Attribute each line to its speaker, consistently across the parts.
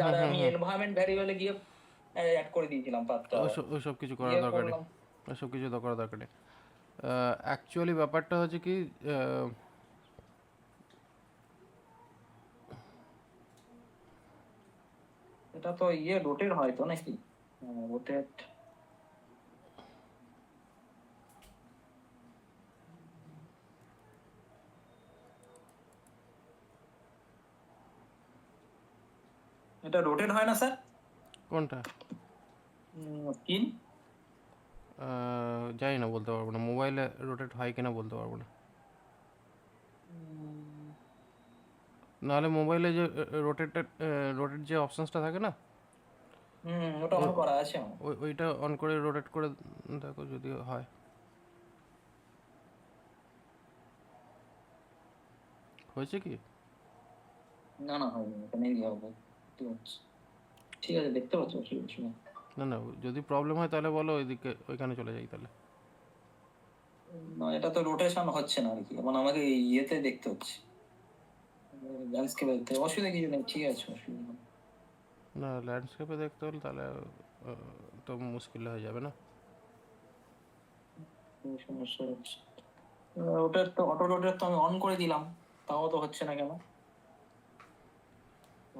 Speaker 1: আর আমি এনভায়রনমেন্ট ভ্যারিয়েবলে গিয়ে অ্যাড করে দিয়েছিলাম পাথটা আবার
Speaker 2: ওইসব কিছু করার
Speaker 1: দিয়ে
Speaker 2: দরকার নেই,
Speaker 1: করলাম।
Speaker 2: ওইসব কিছু করার দরকার নেই। অ্যাকচুয়ালি ব্যাপারটা হচ্ছে কি,
Speaker 1: এটা তো রোটেট হয় তো নাকি? রোটেট, এটা রোটেট হয় না স্যার?
Speaker 2: কোনটা?
Speaker 1: স্ক্রিন।
Speaker 2: জানি না, বলতে পারবো না। মোবাইলে রোটেট হয় কিনা বলতে পারবো না। নাহলে মোবাইলে যে রোটেট যে অপশানসটা থাকে না,
Speaker 1: ওটা অন
Speaker 2: ও-
Speaker 1: করা আছে আমার।
Speaker 2: ওইটা অন করে রোটেট করে দেখো যদি হয়। হয়েছে কি?
Speaker 1: না না, হয়নি, এখানে দিয়ে হবে। ঠিক আছে, ঠিক আছে, দেখতে পাচ্ছ, অসুবিধা নেই।
Speaker 2: না না, যদি প্রবলেম হয় তাহলে বলো, ওইদিকে ওইখানে চলে যাই তাহলে।
Speaker 1: না, এটা তো রোটেশন হচ্ছে না আর কি, এখন আমাকে ইয়েতে দেখতে হচ্ছে, ল্যান্ডস্কেপে দেখতে, অসুবিধা কিছু নেই, ঠিক আছে, অসুবিধা নেই।
Speaker 2: না, ল্যান্ডস্কেপে দেখতে হলে তাহলে তো মুশকিল হয়ে যাবে না।
Speaker 1: কোনো সমস্যা হচ্ছে? ওটার তো অটো রোটেট তো আমি অন করে দিলাম, তাও তো হচ্ছে না কেন?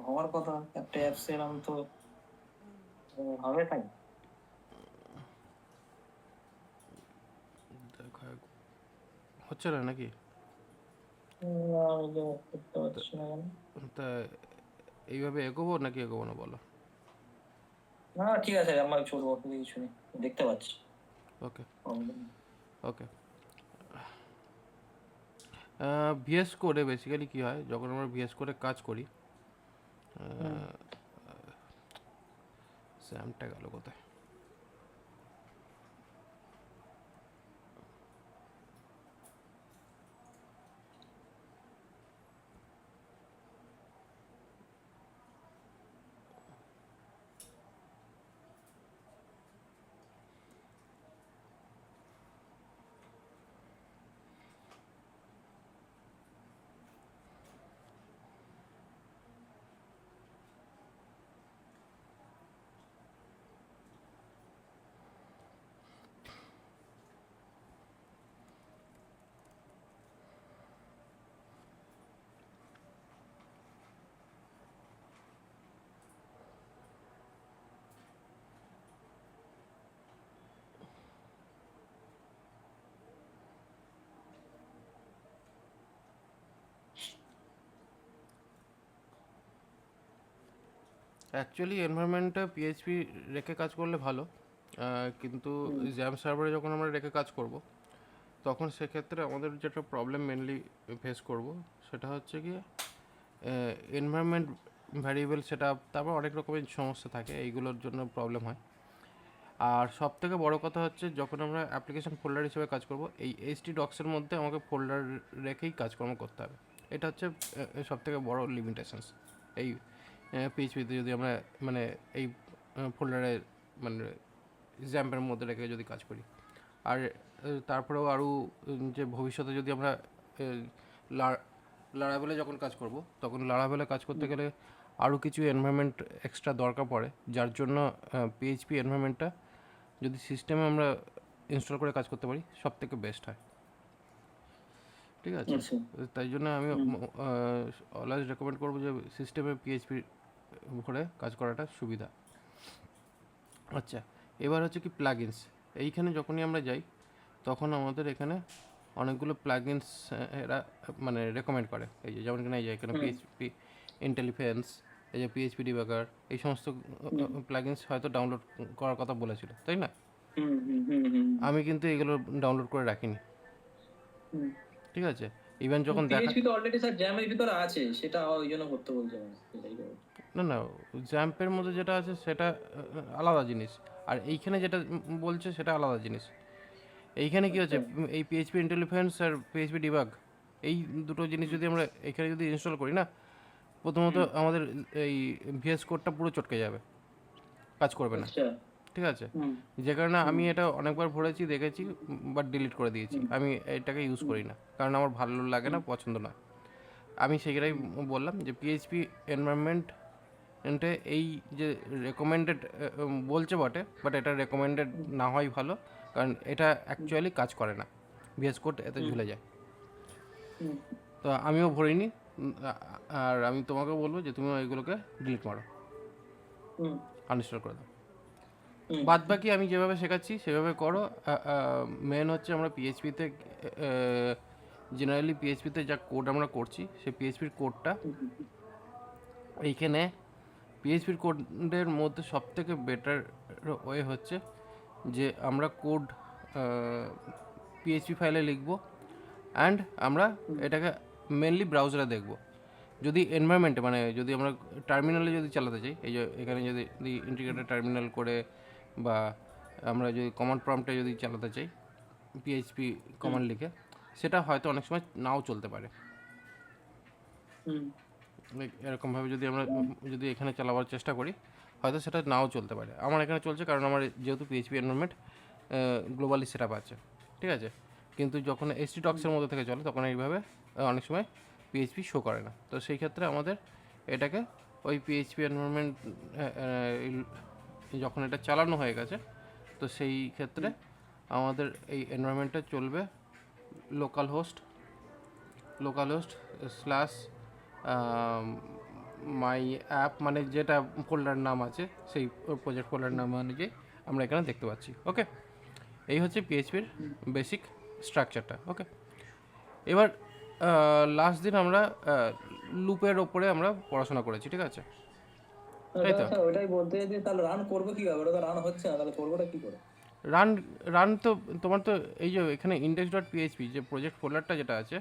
Speaker 1: হওয়ার কথা একটা অ্যাপস এরকম তো হবে তাই।
Speaker 2: দেখো হচ্ছে না নাকি?
Speaker 1: না, আমি তো করতে
Speaker 2: তা
Speaker 1: পারছি না কেন?
Speaker 2: তা এইভাবে এগোবো নাকি এগোবো না বলো?
Speaker 1: না, ঠিক আছে, আমার চলবো, অসুবিধা কিছু নেই, দেখতে পাচ্ছি।
Speaker 2: ওকে,
Speaker 1: Problem নেই।
Speaker 2: ওকে। ভিএস কোডে বেসিক্যালি কী হয়, যখন আমরা ভিএস কোডে কাজ করি,
Speaker 1: হুম।
Speaker 2: স্যামটা গেল কোথায়? অ্যাকচুয়ালি এনভায়রনমেন্টে পিএইচপি রেখে কাজ করলে ভালো, কিন্তু
Speaker 1: হুম।
Speaker 2: জ্যাম সার্ভারে যখন আমরা রেখে কাজ করব, তখন সেক্ষেত্রে আমাদের যেটা প্রবলেম মেনলি ফেস করব, সেটা হচ্ছে গিয়ে এনভায়রনমেন্ট ভ্যারিয়েবল সেটা, তারপর অনেক রকমের সমস্যা থাকে, এইগুলোর জন্য প্রবলেম হয়। আর সব থেকে বড় কথা হচ্ছে, যখন আমরা অ্যাপ্লিকেশন ফোল্ডার হিসেবে কাজ করব, এই এইচটি ডক্সের মধ্যে আমাকে ফোল্ডার রেখেই কাজকর্ম করতে হবে। এটা হচ্ছে সব থেকে বড় লিমিটেশনস এই পিএইচপিতে, যদি আমরা মানে এই ফোল্ডারে মানে জ্যাম্পের মধ্যে রেখে যদি কাজ করি। আর তারপরেও আরও যে ভবিষ্যতে যদি আমরা লারাভেলে যখন কাজ করব, তখন লারাভেলে কাজ করতে গেলে আরও কিছু এনভায়রনমেন্ট এক্সট্রা দরকার পড়ে, যার জন্য পিএইচপি এনভায়রনমেন্টটা যদি সিস্টেমে আমরা ইনস্টল করে কাজ করতে পারি, সব থেকে বেস্ট হয়। ঠিক আছে,
Speaker 1: আচ্ছা।
Speaker 2: তাই জন্য আমি
Speaker 1: হুম।
Speaker 2: অলওয়েজ রেকমেন্ড করবো যে সিস্টেমে পিএইচপি ভরে কাজ করাটা সুবিধা। আচ্ছা, এবার হচ্ছে কি প্লাগইনস। এইখানে যখনই আমরা যাই, তখন আমাদের এখানে অনেকগুলো প্লাগইনস এরা মানে রেকমেন্ড করে। এই যে যেমন কিনা এই যে এখানে
Speaker 1: হুম।
Speaker 2: পিএইচপি ইন্টেলিফেন্স, এই যে পিএইচপি ডিবাগার, এই সমস্ত
Speaker 1: হুম।
Speaker 2: প্লাগইনস হয়তো ডাউনলোড করার কথা বলেছিল, তাই না?
Speaker 1: হুম। হুম। হুম। হুম।
Speaker 2: আমি কিন্তু এগুলো ডাউনলোড করে রাখিনি।
Speaker 1: হুম।
Speaker 2: ঠিক আছে, ইভেন যখন দেখা,
Speaker 1: পিএইচপি তো অলরেডি স্যার জ্যামের ভিতরে আছে, সেটা ওই জন্য করতে বলছে আমাকে, সেটাই করবো।
Speaker 2: না না, জ্যাম্পের মধ্যে যেটা আছে সেটা আলাদা জিনিস, আর এইখানে যেটা বলছে সেটা আলাদা জিনিস। এইখানে কি
Speaker 1: আচ্ছা।
Speaker 2: হচ্ছে, এই পিএইচপি ইন্টেলিফেন্স আর পিএইচপি ডিবাগ, এই দুটো জিনিস যদি আমরা এখানে যদি ইনস্টল করি না, প্রথমত
Speaker 1: হুম।
Speaker 2: আমাদের এই ভিএস কোডটা পুরো চটকে যাবে, কাজ করবে না।
Speaker 1: আচ্ছা।
Speaker 2: ঠিক আছে,
Speaker 1: হুম।
Speaker 2: যে কারণে
Speaker 1: হুম।
Speaker 2: আমি এটা অনেকবার ভরেছি, দেখেছি, বাট ডিলিট করে দিয়েছি।
Speaker 1: হুম।
Speaker 2: আমি এটাকে ইউজ
Speaker 1: হুম।
Speaker 2: করি না, কারণ আমার ভালো লাগে
Speaker 1: হুম।
Speaker 2: না, পছন্দ না। আমি সেটাই
Speaker 1: হুম।
Speaker 2: বললাম যে পিএইচপি এনভায়রনমেন্ট এন্টে এই যে রেকমেন্ডেড বলছে বটে, বাট এটা রেকমেন্ডেড না হয় ভালো, কারণ এটা অ্যাকচুয়ালি কাজ করে না, ভিএস কোড এতে ঝুলে যায়।
Speaker 1: হুম,
Speaker 2: তো আমিও ভরিনি, আর আমি তোমাকেও বলবো যে তুমি এগুলোকে ডিলিট মারো,
Speaker 1: হুম,
Speaker 2: আনইনস্টল করে দাও।
Speaker 1: হুম,
Speaker 2: বাদ বাকি আমি যেভাবে শেখাচ্ছি সেভাবে করো। মেন হচ্ছে আমরা পিএইচপিতে, জেনারেলি পিএইচপিতে যা কোড আমরা করছি সেই পিএইচপির কোডটা
Speaker 1: হুম,
Speaker 2: এইখানে, পিএইচপির কোডের মধ্যে সবথেকে বেটার ওয়ে হচ্ছে যে আমরা কোড পিএইচপি ফাইলে লিখবো, অ্যান্ড আমরা এটাকে মেনলি ব্রাউজারে দেখব। যদি এনভায়রনমেন্টে মানে যদি আমরা টার্মিনালে যদি চালাতে চাই, এই যে এখানে যদি ইন্টিগ্রেটেড টার্মিনাল করে বা আমরা যদি কমান্ড প্রম্পটে যদি চালাতে চাই পিএইচপি কমান্ড লিখে, সেটা হয়তো অনেক সময় নাও চলতে পারে।
Speaker 1: হুম,
Speaker 2: এরকমভাবে যদি আমরা যদি এখানে চালাবার চেষ্টা করি হয়তো সেটা নাও চলতে পারে। আমার এখানে চলছে কারণ আমার যেহেতু PHP environment globally set up আছে, ঠিক আছে। কিন্তু যখন এসটি টক্সের মধ্যে থেকে চলে তখন এইভাবে অনেক সময় পিএইচপি শো করে না। তো সেই ক্ষেত্রে আমাদের এটাকে ওই পিএইচপি এনভায়রনমেন্ট যখন এটা চালানো হয়ে গেছে, তো সেই ক্ষেত্রে আমাদের এই এনভায়রনমেন্টটা চলবে local host slash my app, মানে যেটা ফোল্ডার নাম আছে সেই প্রজেক্ট ফোল্ডার নাম অনুযায়ী আমরা এখানে দেখতে পাচ্ছি। ওকে, এই হচ্ছে পিএইচপির বেসিক স্ট্রাকচারটা। ওকে, এবার লাস্ট দিন আমরা লুপের ওপরে আমরা পড়াশোনা করেছি, ঠিক আছে, তাই তো?
Speaker 1: আচ্ছা, ওইটাই বলতে যে তাহলে রান করবো কিভাবে, ওটা তো রান হচ্ছে না, তাহলে করবোটা কি করে?
Speaker 2: রান রান তো তোমার তো এই যে এখানে ইন্ডেক্স ডট পিএইচপি যে প্রজেক্ট ফোল্ডারটা যেটা আছে,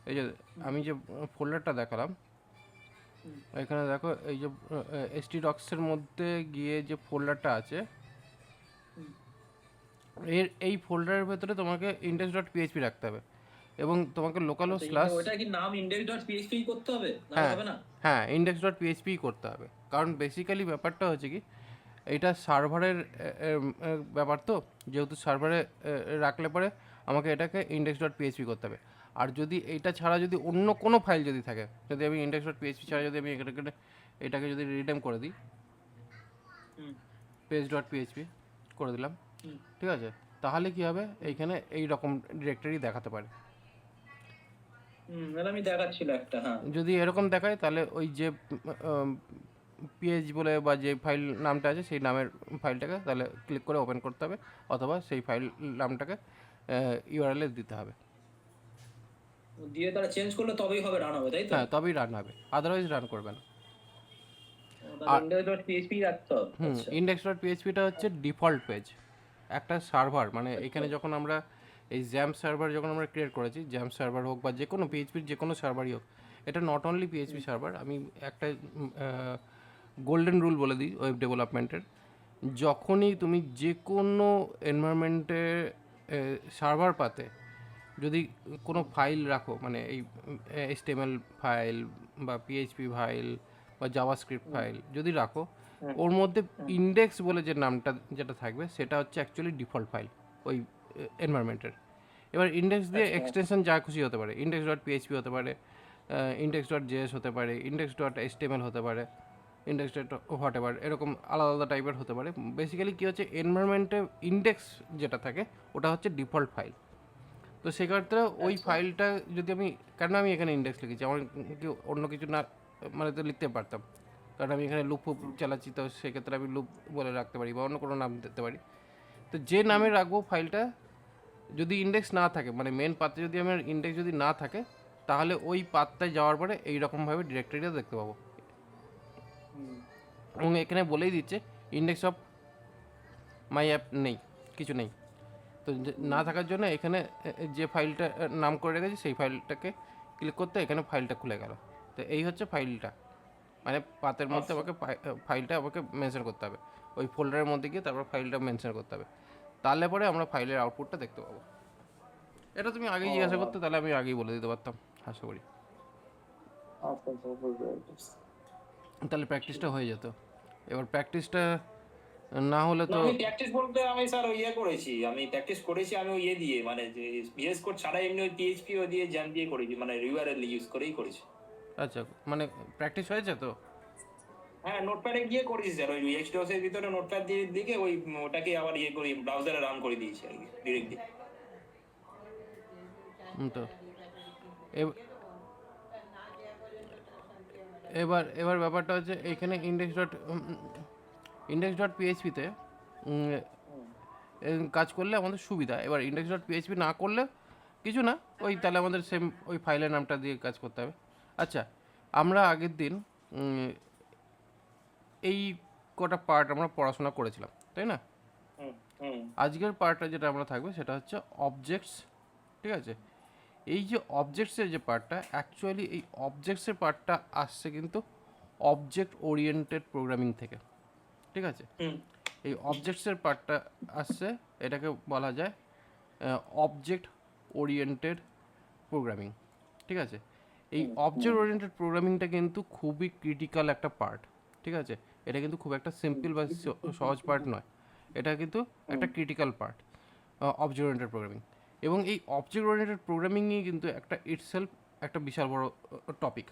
Speaker 2: এই যে আমি যে ফোল্ডারটা দেখালাম এখানে দেখো, এই যে এসটি ডক্সের মধ্যে গিয়ে যে ফোল্ডারটা আছে, এই ফোল্ডারের ভেতরে তোমাকে ইন্ডেক্স ডট পিএইচপি রাখতে হবে এবং তোমাকে লোকাল হোস্ট স্ল্যাশ,
Speaker 1: ওটা কি নাম index.php করতে হবে, না
Speaker 2: হ্যাঁ
Speaker 1: হবে না?
Speaker 2: হ্যাঁ, ইন্ডেক্স ডট পিএইচপি করতে হবে। কারণ বেসিক্যালি ব্যাপারটা হচ্ছে কি, এটা সার্ভারের ব্যাপার, তো যেহেতু সার্ভারে রাখলে পরে আমাকে এটাকে ইন্ডেক্স ডট পিএইচপি করতে হবে। আর যদি এইটা ছাড়া যদি অন্য কোনো ফাইল যদি থাকে, যদি আমি ইন্ডেক্স ডট পিএইচপি ছাড়া যদি আমি এটাকে যদি রিনেম করে দিই, পেজ ডট পিএইচপি করে দিলাম, ঠিক আছে, তাহলে কি হবে, এইখানে এই রকম ডিরেক্টরি দেখাতে পারে।
Speaker 1: এটা আমি দেখাচ্ছিল একটা, হ্যাঁ।
Speaker 2: যদি এরকম দেখায় তাহলে ওই যে পিএইচ বলে বা যে ফাইল নামটা আছে সেই নামের ফাইলটাকে তাহলে ক্লিক করে ওপেন করতে হবে, অথবা সেই ফাইল নামটাকে ইউআরএল দিতে হবে।
Speaker 1: দিয়ে তারা চেঞ্জ করলে তবেই হবে, রান হবে, তাই তো?
Speaker 2: হ্যাঁ, তবেই রান হবে, আদারওয়াইজ রান করবে না।
Speaker 1: index.php রাখতে হবে। আচ্ছা।
Speaker 2: ইন্ডেক্স ডট পিএইচপিটা হচ্ছে ডিফল্ট পেজ, একটা সার্ভার, মানে এখানে যখন আমরা এই জ্যাম্প সার্ভার যখন আমরা ক্রিয়েট করেছি, জ্যাম্প সার্ভার হোক বা যে কোনো পিএইচপির যে কোনো সার্ভারই হোক, এটা নট অনলি পিএইচপি সার্ভার। আমি একটা গোল্ডেন রুল বলে দিই ওয়েব ডেভেলপমেন্টের, যখনই তুমি যে কোনো এনভায়রনমেন্টে সার্ভার পাতে যদি কোনো ফাইল রাখো, মানে এই HTML ফাইল বা পিএইচপি ফাইল বা জাভাস্ক্রিপ্ট ফাইল যদি রাখো, ওর মধ্যে ইন্ডেক্স বলে যে নামটা যেটা থাকবে সেটা হচ্ছে অ্যাকচুয়ালি ডিফল্ট ফাইল ওই এনভায়রনমেন্টের। এবার ইন্ডেক্স দিয়ে এক্সটেনশন যা খুশি হতে পারে, ইন্ডেক্স ডট পিএইচপি হতে পারে, ইন্ডেক্স ডট জেএস হতে পারে, ইন্ডেক্স ডট HTML হতে পারে, ইন্ডেক্স ডট হোয়াট এভার, এরকম আলাদা আলাদা টাইপের হতে পারে। বেসিক্যালি কী হচ্ছে, এনভায়রনমেন্টে ইন্ডেক্স যেটা থাকে ওটা হচ্ছে ডিফল্ট ফাইল। তো সেক্ষেত্রে ওই ফাইলটা যদি আমি, কারণ আমি এখানে ইন্ডেক্স লিখেছি, আমার কি অন্য কিছু না মানে তো লিখতে পারতাম, কারণ আমি এখানে লুপ ফুপ চালাচ্ছি, তো সেক্ষেত্রে আমি লুপ বলে রাখতে পারি বা অন্য কোনো নাম দিতে পারি। তো যে নামে রাখবো ফাইলটা, যদি ইন্ডেক্স না থাকে, মানে মেন পাতে যদি আমার ইন্ডেক্স যদি না থাকে, তাহলে ওই পাতটায় যাওয়ার পরে এইরকমভাবে ডিরেক্টরিটা দেখতে পাবো। এবং এখানে বলেই দিচ্ছে ইন্ডেক্স অফ মাই অ্যাপ নেই, কিছু নেই। তো না থাকার জন্য এখানে যে ফাইলটা নাম করে রেখেছি সেই ফাইলটাকে ক্লিক করতে এখানে ফাইলটা খুলে গেল। তো এই হচ্ছে ফাইলটা, মানে পাতের মধ্যে আমাকে ফাইলটা আমাকে মেনশন করতে হবে, ওই ফোল্ডারের মধ্যে গিয়ে তারপর ফাইলটা মেনশন করতে হবে, তাহলে পরে আমরা ফাইলের আউটপুটটা দেখতে পাবো। এটা তুমি আগেই জিজ্ঞাসা করতে, তাহলে আমি আগেই বলে দিতে পারতাম, আশা করি। তাহলে প্র্যাকটিসটা হয়ে যেত। এবার প্র্যাকটিসটা না হলে তো,
Speaker 1: আমি প্র্যাকটিস বলতে আমি স্যার ইয়ে করেছি, আমি প্র্যাকটিস করেছি, আমি ওই ইয়ে দিয়ে মানে যে ভিএস কোড ছাড়া এমনি ওই পিএইচপি ও দিয়ে জ্যাম দিয়ে করেছি, মানে ইউআরএল ইউজ করেই করেছি।
Speaker 2: আচ্ছা, মানে প্র্যাকটিস হয়েছে তো?
Speaker 1: হ্যাঁ, নোটপ্যাডে গিয়ে করেছি স্যার, ওই এক্সডস এর ভিতরে নোটপ্যাড দিয়ে দিকে ওই ওটাকে আবার ইয়ে করি, ব্রাউজারে রান করে দিয়েছি আর কি ডিরেক্টলি।
Speaker 2: তো এব- এবার ব্যাপারটা হচ্ছে এইখানে index.php-তে কাজ করলে আমাদের সুবিধা। এবার index.php না করলে কিছু না, ওই তাহলে আমাদের সেম ওই ফাইলের নামটা দিয়ে কাজ করতে হবে। আচ্ছা, আমরা আগের দিন উম, এই কটা পার্ট আমরা পড়াশোনা করেছিলাম, তাই না? আজকের পার্টটা যেটা আমরা থাকবে সেটা হচ্ছে অবজেক্টস, ঠিক আছে? এই যে অবজেক্টসের যে পার্টটা, অ্যাকচুয়ালি এই অবজেক্টসের পার্টটা আসছে কিন্তু অবজেক্ট ওরিয়েন্টেড প্রোগ্রামিং থেকে, ঠিক আছে? এই অবজেক্টসের পার্টটা আসছে, এটাকে বলা যায় অবজেক্ট ওরিয়েন্টেড প্রোগ্রামিং, ঠিক আছে? এই অবজেক্ট ওরিয়েন্টেড প্রোগ্রামিংটা কিন্তু খুবই ক্রিটিক্যাল একটা পার্ট, ঠিক আছে? এটা কিন্তু খুব একটা সিম্পল বা সহজ পার্ট নয়, এটা কিন্তু একটা critical part, object oriented programming. এবং এই অবজেক্ট ওরিয়েন্টেড প্রোগ্রামিংই কিন্তু একটা ইটসেলফ একটা বিশাল বড় টপিক,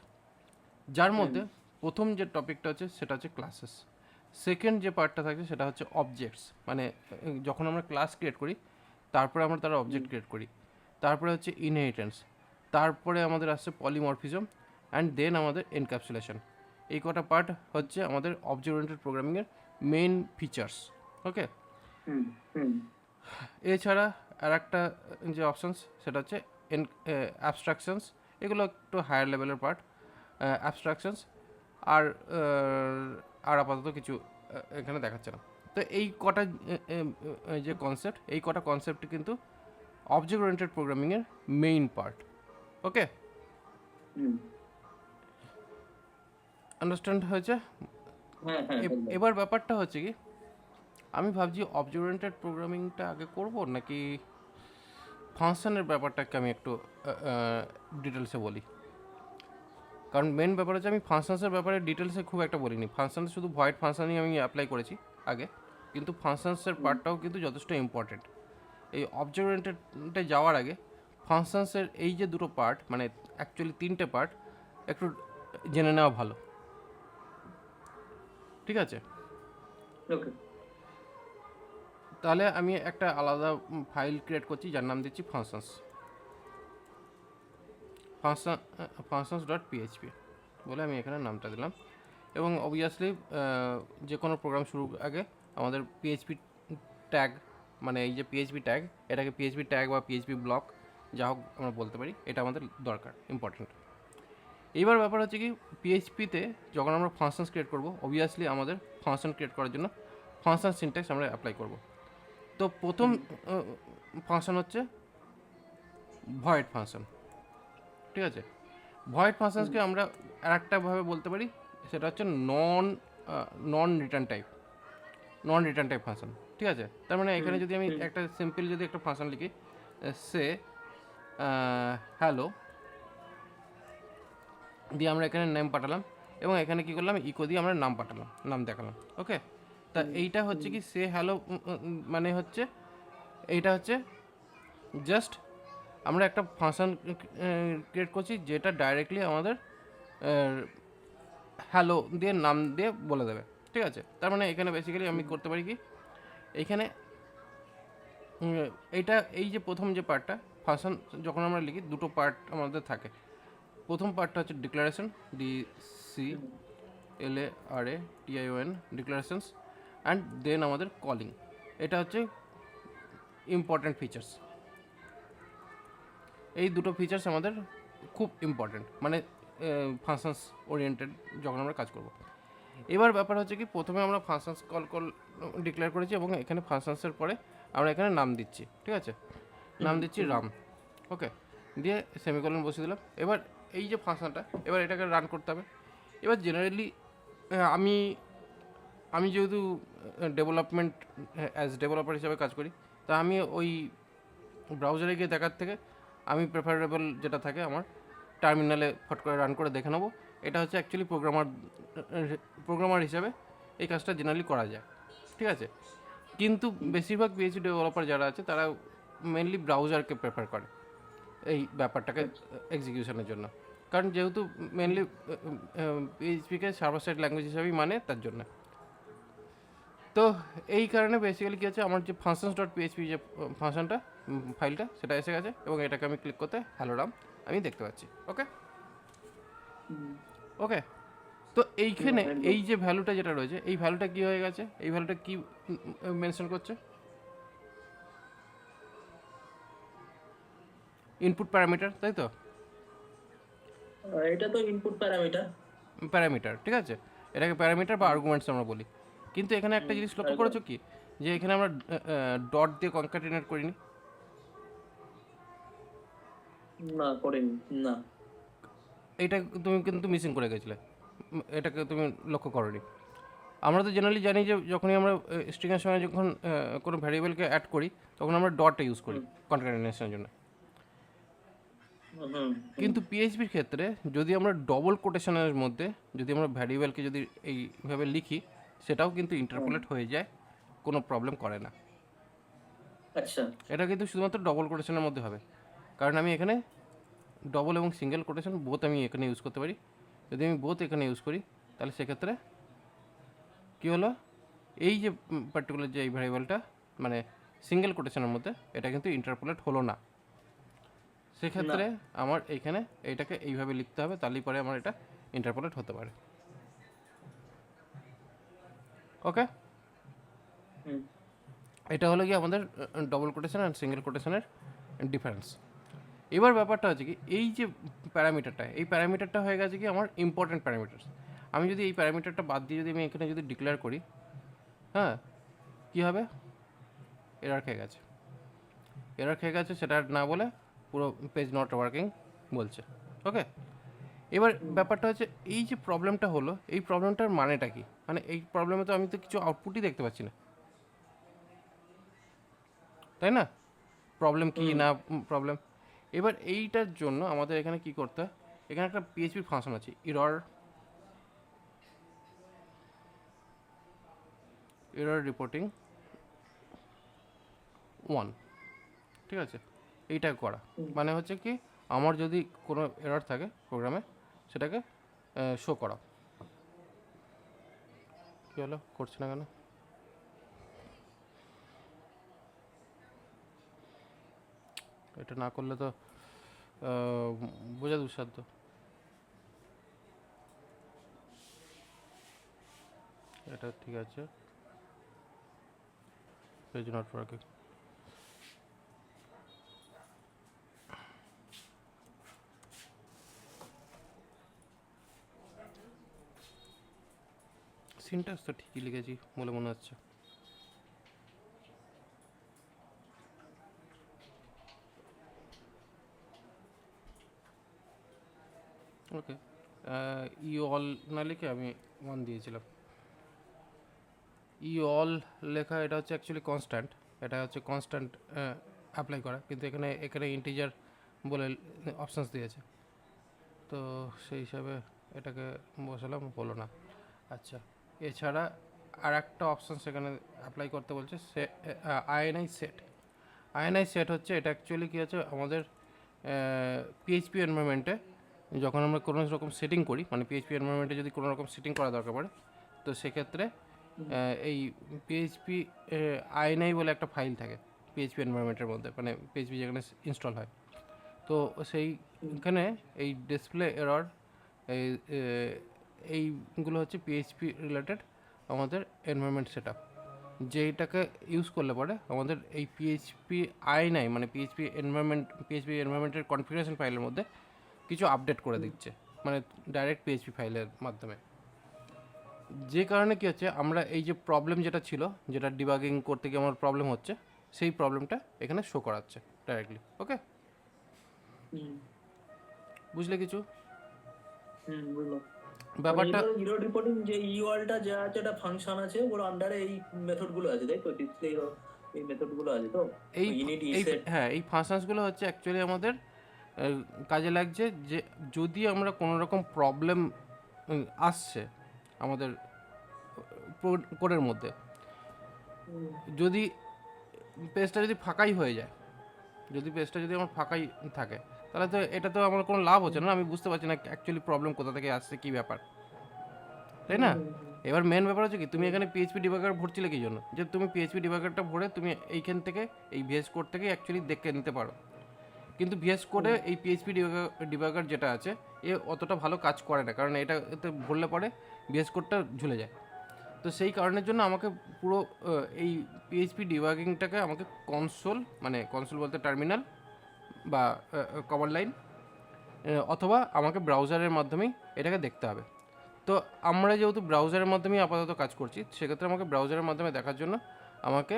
Speaker 2: যার মধ্যে প্রথম যে টপিকটা হচ্ছে সেটা হচ্ছে ক্লাসেস। সেকেন্ড যে পার্টটা থাকছে সেটা হচ্ছে অবজেক্টস, মানে যখন আমরা ক্লাস ক্রিয়েট করি তারপরে আমরা তার অবজেক্ট ক্রিয়েট করি। তারপরে হচ্ছে ইনহেরিটেন্স, তারপরে আমাদের আসছে পলিমরফিজম, অ্যান্ড দেন আমাদের এনক্যাপসুলেশন। এই কটা পার্ট হচ্ছে আমাদের অবজেক্ট ওরিয়েন্টেড প্রোগ্রামিংয়ের মেইন ফিচার্স। ওকে, এছাড়া আর একটা যে অপশানস সেটা হচ্ছে অ্যাবস্ট্রাকশনস। এগুলো একটু হায়ার লেভেলের পার্ট, অ্যাবস্ট্রাকশনস। আর আর আপাতত কিছু এখানে দেখাচ্ছে না। তো এই কটা যে কনসেপ্ট, এই কটা কনসেপ্ট কিন্তু অবজেক্ট ওরিয়েন্টেড প্রোগ্রামিংয়ের মেইন পার্ট। ওকে, আন্ডারস্ট্যান্ড হয়েছে? এবার ব্যাপারটা হচ্ছে কি, আমি ভাবছি অবজেক্ট ওরিয়েন্টেড প্রোগ্রামিংটা আগে করব নাকি ফাংশনের ব্যাপারটাকে আমি একটু ডিটেলসে বলি। কারণ মেন ব্যাপার হচ্ছে আমি ফাংশনসের ব্যাপারে ডিটেলসে খুব একটা বলিনি। ফাংশন শুধু ভয়েড ফাংশনই আমি অ্যাপ্লাই করেছি আগে, কিন্তু ফাংশনসের পার্টটাও কিন্তু যথেষ্ট ইম্পর্টেন্ট। এই অবজেক্ট ওরিয়েন্টেডে যাওয়ার আগে ফাংশনসের এই যে দুটো পার্ট, মানে অ্যাকচুয়ালি তিনটে পার্ট, একটু জেনে নেওয়া ভালো, ঠিক আছে? তাহলে আমি একটা আলাদা ফাইল ক্রিয়েট করছি যার নাম দিচ্ছি functions.php বলে আমি এখানে নামটা দিলাম। এবং অবভিয়াসলি যে কোনো প্রোগ্রাম শুরুর আগে আমাদের পিএইচপি ট্যাগ, মানে এই যে পিএইচপি ট্যাগ, এটাকে পিএইচপি ট্যাগ বা পিএইচপি ব্লক যা হোক আমরা বলতে পারি, এটা আমাদের দরকার, ইম্পর্টেন্ট। এইবার ব্যাপার হচ্ছে কি, পিএইচপিতে যখন আমরা ফাংশনস ক্রিয়েট করব, অবভিয়াসলি আমাদের ফাংশন ক্রিয়েট করার জন্য ফাংশন সিনট্যাক্স আমরা অ্যাপ্লাই করব। তো প্রথম ফাংশন হচ্ছে ভয়েড ফাংশন, ঠিক আছে? ভয়েড ফাংশনসকে আমরা আর একটাভাবে বলতে পারি, সেটা হচ্ছে নন রিটার্ন টাইপ ফাংশন, ঠিক আছে? তার মানে এখানে যদি আমি একটা সিম্পল যদি একটা ফাংশন লিখি, সে হ্যালো দিয়ে আমরা এখানে নেম পাঠালাম, এবং এখানে কী করলাম, ইকো দিয়ে আমরা নাম পাঠালাম, নাম দেখালাম। ওকে, তা এইটা হচ্ছে কি সে হ্যালো, মানে হচ্ছে এইটা হচ্ছে জাস্ট আমরা একটা ফাংশন ক্রিয়েট করছি যেটা ডাইরেক্টলি আমাদের হ্যালো দিয়ে নাম দিয়ে বলে দেবে, ঠিক আছে? তার মানে এখানে বেসিক্যালি আমি করতে পারি কি, এইখানে এইটা এই যে প্রথম যে পার্টটা, ফাংশন যখন আমরা লিখি দুটো পার্ট আমাদের থাকে। প্রথম পার্টটা হচ্ছে declaration, DCLARATION, declarations, and then আমাদের কলিং। এটা হচ্ছে ইম্পর্ট্যান্ট ফিচার্স। এই দুটো ফিচার্স আমাদের খুব ইম্পর্ট্যান্ট, মানে ফাংশনস ওরিয়েন্টেড যখন আমরা কাজ করব। এবার ব্যাপার হচ্ছে কি, প্রথমে আমরা ফাংশনস কল ডিক্লেয়ার করেছি, এবং এখানে ফাংশনসের পরে আমরা এখানে নাম দিচ্ছি, ঠিক আছে? নাম দিচ্ছি রাম। ওকে, দিয়ে সেমিকলন বসিয়ে দিলাম। এবার এই যে ফাংশনটা, এবার এটাকে রান করতে হবে। এবার জেনারেলি আমি যেহেতু ডেভেলপমেন্ট ডেভেলপার হিসাবে কাজ করি, তা আমি ওই ব্রাউজারে গিয়ে দেখার থেকে আমি প্রেফারেবল যেটা থাকে আমার, টার্মিনালে ফট করে রান করে দেখে নেবো। এটা হচ্ছে অ্যাকচুয়ালি প্রোগ্রামার হিসাবে এই কাজটা জেনারেলি করা যায়, ঠিক আছে? কিন্তু বেশিরভাগ পিএইচপি ডেভেলপার যারা আছে তারা মেনলি ব্রাউজারকে প্রেফার করে এই ব্যাপারটাকে এক্সিকিউশনের জন্য। কারণ যেহেতু মেনলি পিএইচপিকে সার্ভার সাইড ল্যাঙ্গুয়েজ হিসাবেই মানে তার জন্য। তো এই কারণে বেসিক্যালি কী হচ্ছে, আমার যে ফাংশনস ডট পিএইচপি যে ফাংশনটা ফাইলটা সেটা এসে গেছে, এবং এটাকে আমি ক্লিক করতে হ্যালো রাম আমি দেখতে পাচ্ছি। ওকে ওকে, তো এইখানে
Speaker 1: একদম।
Speaker 2: এই যে ভ্যালুটা যেটা রয়েছে, এই ভ্যালুটা কী হয়ে গেছে, এই ভ্যালুটা কী মেনশন করছে? ইনপুট প্যারামিটার, তাই তো?
Speaker 1: এটা তো ইনপুট প্যারামিটার।
Speaker 2: প্যারামিটার, ঠিক আছে, এটাকে প্যারামিটার বা আর্গুমেন্টস আমরা বলি। কিন্তু এখানে একটা জিনিস লক্ষ্য করেছো কি, যে এখানে আমরা ডট দিয়ে কনক্যাটিনেট করিনি।
Speaker 1: না করেনি, না।
Speaker 2: এটা তুমি কিন্তু মিসিং করে গেছিলে, এটাকে তুমি লক্ষ্য করোনি। আমরা তো জেনারেলি জানি যে যখনই আমরা স্ট্রিংয়ের সঙ্গে যখন কোনো ভ্যারিয়েবলকে অ্যাড করি তখন আমরা ডটটা ইউজ করি কনক্যাটিনেশনের জন্য। কিন্তু পিএইচপির ক্ষেত্রে যদি আমরা ডবল কোটেশনের মধ্যে যদি আমরা ভ্যারিয়েবলকে যদি এইভাবে লিখি, সেটাও কিন্তু ইন্টারপোলেট হয়ে যায়, কোনো প্রবলেম করে না।
Speaker 1: আচ্ছা।
Speaker 2: এটা কিন্তু শুধুমাত্র ডবল কোটেশনের মধ্যে হবে, কারণ আমি এখানে ডবল এবং সিঙ্গেল কোটেশন বোথ আমি এখানে ইউজ করতে পারি। যদি আমি বোথ এখানে ইউজ করি তাহলে সেক্ষেত্রে কী হলো, এই যে পার্টিকুলার যে এই ভ্যারিয়েবলটা মানে সিঙ্গেল কোটেশনের মধ্যে, এটা কিন্তু ইন্টারপোলেট হলো না। সেক্ষেত্রে আমার এইখানে এইটাকে এইভাবে লিখতে হবে, তাহলেই পরে আমার এটা ইন্টারপোলেট হতে পারে। ওকে, এটা হলো কি আমাদের ডবল কোটেশন অ্যান্ড সিঙ্গেল কোটেশনের ডিফারেন্স। এবার ব্যাপারটা হচ্ছে কি, এই যে প্যারামিটারটা, এই প্যারামিটারটা হয়ে গেছে কি আমার ইম্পর্টেন্ট প্যারামিটার। আমি যদি এই প্যারামিটারটা বাদ দিয়ে যদি আমি এখানে যদি ডিক্লেয়ার করি, হ্যাঁ, কী হবে, এরর খেয়ে গেছে। এরর খেয়ে গেছে সেটা না বলে পুরো পেজ নট ওয়ার্কিং বলছে। ওকে, এবার ব্যাপারটা হচ্ছে এই যে প্রবলেমটা হলো, এই প্রবলেমটার মানেটা কি, মানে এই প্রবলেমে তো আমি তো কিছু আউটপুটই দেখতে পাচ্ছি না, তাই না? প্রবলেম কি না প্রবলেম। এবার এইটার জন্য আমাদের এখানে কি করতে হয়, এখানে একটা পিএইচপি ফাংশন আছে এরর রিপোর্টিং 1, ঠিক আছে, এইটা করা মানে হচ্ছে কি, আমার যদি কোনো এরর থাকে প্রোগ্রামে সেটাকে শো করা। কী হলো, করছে না কেন? এটা না করলে তো বোঝা দুঃসাধ্য। এটা ঠিক আছে, পেজ নট ওয়ার্কিং। সিনট্যাক্স তো ঠিকই লিখেছি বলে মনে হচ্ছে। ওকে, ই অল না লিখে আমি 1 দিয়েছিলাম। ই অল লেখা, এটা হচ্ছে অ্যাকচুয়ালি কনস্ট্যান্ট, এটা হচ্ছে কনস্ট্যান্ট অ্যাপ্লাই করা, কিন্তু এখানে এখানে ইন্টিজার বলে অপশানস দিয়েছে, তো সেই হিসাবে এটাকে বসালাম, হলো না। আচ্ছা, এছাড়া আর একটা অপশান সেখানে অ্যাপ্লাই করতে বলছে, সে আইএনআই সেট। আইএনআই সেট হচ্ছে, এটা অ্যাকচুয়ালি কী হচ্ছে, আমাদের পিএইচপি এনভায়রনমেন্টে যখন আমরা কোনো রকম সেটিং করি, মানে পিএইচপি এনভায়রনমেন্টে যদি কোনো রকম সেটিং করা দরকার পড়ে, তো সেক্ষেত্রে এই পিএইচপি আইএনআই বলে একটা ফাইল থাকে পিএইচপি এনভায়রনমেন্টের মধ্যে, মানে পিএইচপি যেখানে ইনস্টল হয়, তো সেইখানে এই ডিসপ্লে এরর এইগুলো হচ্ছে পিএইচপি রিলেটেড আমাদের এনভায়রনমেন্ট সেটআপ, যেইটাকে ইউজ করলে পরে আমাদের এই পিএইচপি আইএনআই মানে পিএইচপি এনভায়রনমেন্টের কনফিগারেশন ফাইলের মধ্যে কিছু আপডেট করে দিচ্ছে, মানে ডাইরেক্ট পিএইচপি ফাইলের মাধ্যমে। যে কারণে কী হচ্ছে, আমরা এই যে প্রবলেম যেটা ছিল, যেটা ডিবাগিং করতে গিয়ে আমার প্রবলেম হচ্ছে, সেই প্রবলেমটা এখানে শো করাচ্ছে ডাইরেক্টলি। ওকে, বুঝলে কিছু ব্যাপারটা?
Speaker 1: এরর রিপোর্টিং যে ইওয়ালটা যা আছে, এটা ফাংশন আছে, ওর আন্ডারে এই মেথডগুলো আছে, তাই তো? ডিসপ্লে এই মেথডগুলো আছে তো,
Speaker 2: এই
Speaker 1: ইনিট
Speaker 2: এই
Speaker 1: ইসেট।
Speaker 2: হ্যাঁ, এই ফাংশনসগুলো হচ্ছে অ্যাকচুয়ালি আমাদের কাজে লাগছে, যে যদি আমরা কোনো রকম প্রবলেম আসছে আমাদের কোডের মধ্যে, যদি পেজটা যদি ফাঁকাই হয়ে যায়, যদি পেজটা যদি আমার ফাঁকাই থাকে, তাহলে তো এটা তো আমার কোনো লাভ হচ্ছে না, আমি বুঝতে পারছি না অ্যাকচুয়ালি প্রবলেম কোথা থেকে আসছে, কী ব্যাপার, তাই না? এবার মেন ব্যাপার হচ্ছে কি, তুমি এখানে পিএইচপি ডিবাগার ভরছিলে কি জন্য? যে তুমি পিএইচপি ডিবাগারটা ভরে তুমি এইখান থেকে এই ভিএস কোড থেকে অ্যাকচুয়ালি দেখে নিতে পারো, কিন্তু ভিএস কোডে এই পিএইচপি ডিবাগার যেটা আছে এ অতটা ভালো কাজ করে না, কারণ এটা এতে ভরলে পরে ভিএস কোডটা ঝুলে যায়। তো সেই কারণের জন্য আমাকে পুরো এই পিএইচপি ডিবাগিংটাকে আমাকে কনসোল, মানে কনসোল বলতে টার্মিনাল বা কমান্ড লাইন, অথবা আমাকে ব্রাউজারের মাধ্যমেই এটাকে দেখতে হবে। তো আমরা যেহেতু ব্রাউজারের মাধ্যমেই আপাতত কাজ করছি, সেক্ষেত্রে আমাকে ব্রাউজারের মাধ্যমে দেখার জন্য আমাকে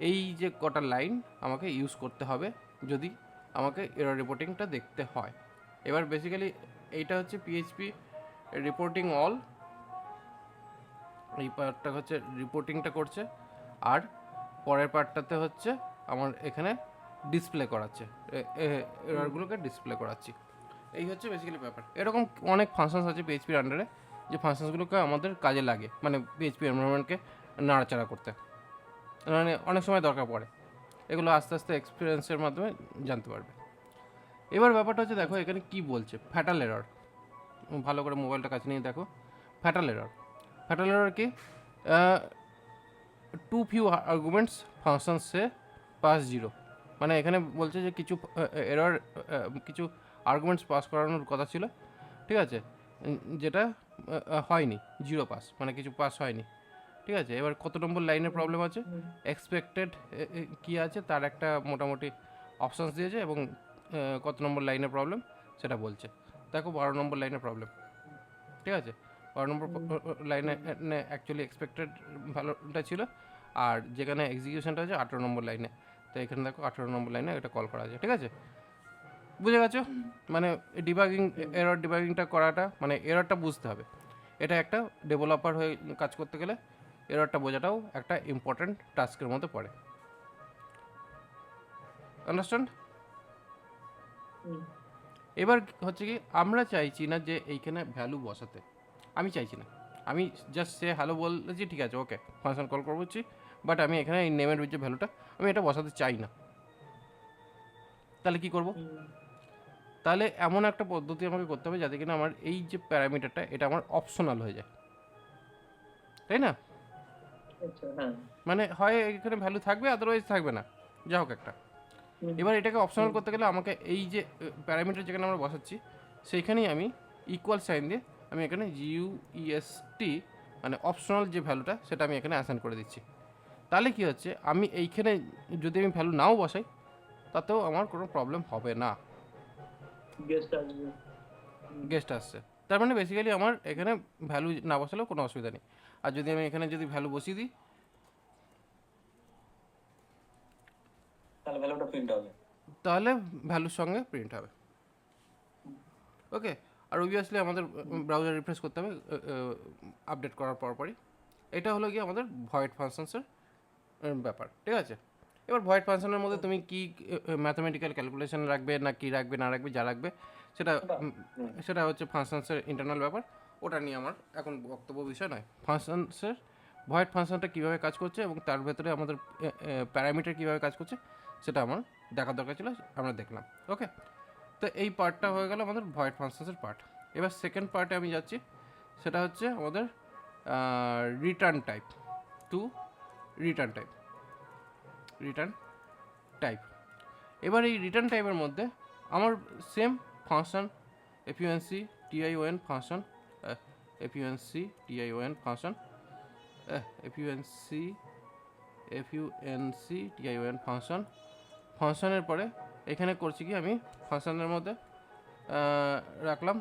Speaker 2: এই যে কটা লাইন আমাকে ইউজ করতে হবে যদি আমাকে এরর রিপোর্টিংটা দেখতে হয়। এবার বেসিক্যালি এইটা হচ্ছে পিএইচপি রিপোর্টিং অল, এই পার্টটা হচ্ছে রিপোর্টিংটা করছে, আর পরের পার্টটাতে হচ্ছে আমার এখানে ডিসপ্লে করাচ্ছে, এররগুলোকে ডিসপ্লে করাচ্ছি। এই হচ্ছে বেসিক্যালি ব্যাপার। এরকম অনেক ফাংশনস আছে পিএইচপির আন্ডারে, যে ফাংশনসগুলোকে আমাদের কাজে লাগে, মানে পিএইচপি এনভায়রনমেন্টকে নাড়াচাড়া করতে, মানে অনেক সময় দরকার পড়ে। এগুলো আস্তে আস্তে এক্সপিরিয়েন্সের মাধ্যমে জানতে পারবে। এবার ব্যাপারটা হচ্ছে, দেখো এখানে কি বলছে, ফ্যাটাল এরর। ভালো করে মোবাইলটা কাছে নিয়ে দেখো। ফ্যাটাল এরর, ফ্যাটাল এরর কি? টু ফিউ আর্গুমেন্টস ফাংশন সে পাস জিরো, মানে এখানে বলছে যে কিছু এরর, কিছু আর্গুমেন্টস পাস করানোর কথা ছিল, ঠিক আছে, যেটা হয়নি, জিরো পাস, মানে কিছু পাস হয়নি, ঠিক আছে। এবার কত নম্বর লাইনের প্রবলেম আছে, এক্সপেক্টেড কী আছে তার একটা মোটামুটি অপশানস দিয়েছে, এবং কত নম্বর লাইনের প্রবলেম সেটা বলছে। দেখো 12 নম্বর লাইনের প্রবলেম, ঠিক আছে। 12 নম্বর লাইনে অ্যাকচুয়ালি এক্সপেক্টেড ভ্যালুটা ছিল, আর যেখানে এক্সিকিউশনটা হচ্ছে 18 নম্বর লাইনে। তো এখানে দেখো 18 নম্বর লাইনে এটা কল করা আছে, ঠিক আছে। বুঝে গেছো? মানে ডিবাগিং, এরর ডিবাগিংটা করাটা, মানে এররটা বুঝতে হবে। এটা একটা ডেভেলপার হয়ে কাজ করতে গেলে এররটা বোঝাটাও একটা ইম্পর্ট্যান্ট টাস্কের মধ্যে পড়ে। আন্ডারস্ট্যান্ড? এবার হচ্ছে কি, আমরা চাইছি না যে এইখানে ভ্যালু বসাতে, আমি চাইছি না, আমি জাস্ট সে হ্যালো বলেছি, ঠিক আছে, ওকে ফাংশন কল করছি, বাট আমি এখানে এই নেমের যে ভ্যালুটা আমি এটা বসাতে চাই না। তাহলে কি করব? তাহলে এমন একটা পদ্ধতি আমাকে করতে হবে যাতে কিনা আমার এই যে প্যারামিটারটা এটা আমার অপশনাল হয়ে যায়, তাই না? মানে হয় এখানে ভ্যালু থাকবে, আদারওয়াইজ থাকবে না, যা হোক একটা। এবার এটাকে অপশনাল করতে গেলে আমাকে এই যে প্যারামিটার যেখানে আমরা বসাচ্ছি সেইখানেই আমি ইকুয়াল সাইন দিয়ে আমি এখানে জিইউইএসটি, মানে অপশনাল যে ভ্যালুটা সেটা আমি এখানে অ্যাসাইন করে দিচ্ছি। তাহলে কি হচ্ছে, আমি এইখানে যদি আমি ভ্যালু নাও বসাই তাতেও আমার কোনো প্রবলেম হবে না, গেস্ট আসছে। তার মানে বেসিক্যালি আমার এখানে ভ্যালু না বসালেও কোনো অসুবিধা নেই। আর যদি আমি এখানে যদি ভ্যালু বসিয়ে দিই
Speaker 1: তাহলে ভ্যালুটা প্রিন্ট হবে,
Speaker 2: তাহলে ভ্যালুর সঙ্গে প্রিন্ট হবে। ওকে। আর অবভিয়াসলি আমাদের ব্রাউজার রিফ্রেশ করতে হবে আপডেট করার পরপরই। এটা হলো গিয়ে আমাদের ভয়েড ফাংশনসের ব্যাপার, ঠিক আছে। এবার ভয়েড ফাংশনের মধ্যে তুমি কি ম্যাথমেটিক্যাল ক্যালকুলেশন রাখবে না কি রাখবে না রাখবে, যা রাখবে সেটা সেটা হচ্ছে ফাংশনসের ইন্টারনাল ব্যাপার, ওটা নিয়ে আমার এখন বক্তব্য বিষয় নয়। ফাংশনসের ভয়েড ফাংশনটা কীভাবে কাজ করছে এবং তার ভেতরে আমাদের প্যারামিটার কীভাবে কাজ করছে সেটা আমার দেখার দরকার ছিল, আমরা দেখলাম। ওকে, তো এই পার্টটা হয়ে গেল আমাদের ভয়েড ফাংশনসের পার্ট। এবার সেকেন্ড পার্টে আমি যাচ্ছি, সেটা হচ্ছে আমাদের return type to return type, return type. এবার এই রিটার্ন টাইপের মধ্যে আমার same function F U N C T I O N function, F U N C T I O N function, F U N C T I O N function, ফাংশনের পরে এখানে করছি কি, আমি ফাংশনের মধ্যে রাখলাম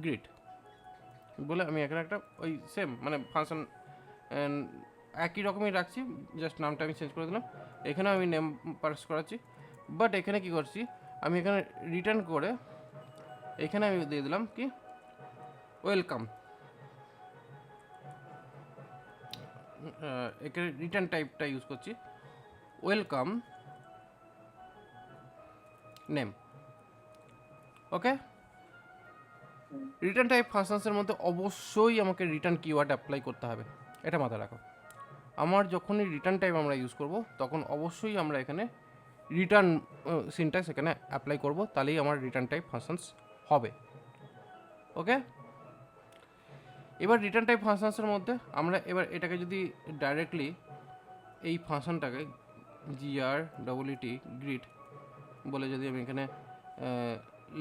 Speaker 2: গ্রিড বলে, আমি এখানে একটা ওই সেম মানে ফাংশন একই রকমই রাখছি, জাস্ট নামটা আমি চেঞ্জ করে দিলাম। এখানে আমি নেম পাস করাচ্ছি, বাট এখানে কি করছি, আমি এখানে রিটার্ন করে এখানে আমি দিয়ে দিলাম কি ওয়েলকাম, এখানে রিটার্ন টাইপটা ইউজ করছি ওয়েলকাম নেম। ওকে, রিটার্ন টাইপ ফাংশনসের মধ্যে অবশ্যই আমাকে রিটার্ন কিওয়ার্ড অ্যাপ্লাই করতে হবে, এটা মাথায় রাখো। আমার যখনই রিটার্ন টাইপ আমরা ইউজ করব তখন অবশ্যই আমরা এখানে রিটার্ন সিনট্যাক্স এখানে অ্যাপ্লাই করব, তাহলেই আমার রিটার্ন টাইপ ফাংশনস হবে। ওকে, এবার রিটার্ন টাইপ ফাংশনসের মধ্যে আমরা এবার এটাকে যদি ডাইরেক্টলি এই ফাংশনটাকে GREET গ্রিট বলে যদি আমি এখানে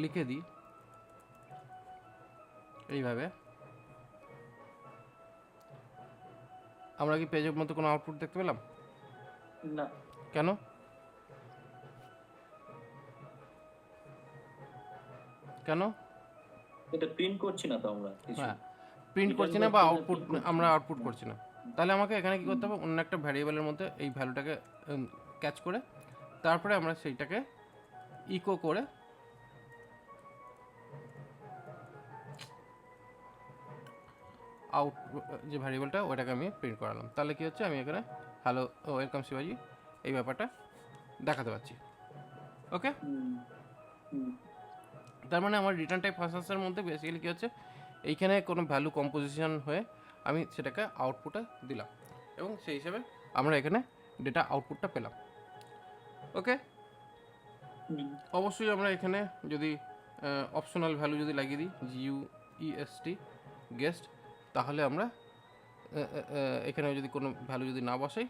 Speaker 2: লিখে দিই এইভাবে, আমরা কি পেজের মধ্যে কোনো আউটপুট দেখতে পেলাম?
Speaker 1: না,
Speaker 2: কেন? কেন?
Speaker 1: এটা প্রিন্ট করছি না তো আমরা কিছু।
Speaker 2: হ্যাঁ, প্রিন্ট করছি না বা আউটপুট আমরা আউটপুট করছি না, তাহলে আমাকে এখানে কি করতে হবে, অন্য একটা ভ্যারিয়েবলের মধ্যে এই ভ্যালুটাকে ক্যাচ করে তারপরে আমরা সেইটাকে ইকো করে আউট যে ভ্যারিয়েবলটা ওটাকে আমি প্রিন্ট করালাম, তাহলে কি হচ্ছে আমি এখানে হ্যালো ওয়েলকাম শিবাজি এই ব্যাপারটা দেখাতে পাচ্ছি। ওকে, তার মানে আমার রিটার্ন টাইপ ফাংশনসের মধ্যে বেসিক্যালি কী হচ্ছে, এইখানে কোনো ভ্যালু কম্পোজিশন হয়ে আমি সেটাকে আউটপুটে দিলাম এবং সেই হিসাবে আমরা এখানে ডেটা আউটপুটটা পেলাম। ওকে, অবশ্যই আমরা এখানে যদি অপশনাল ভ্যালু যদি লাগিয়ে দিই GUEST গেস্ট, তাহলে আমরা এখানে যদি কোনো ভ্যালু যদি না বসাই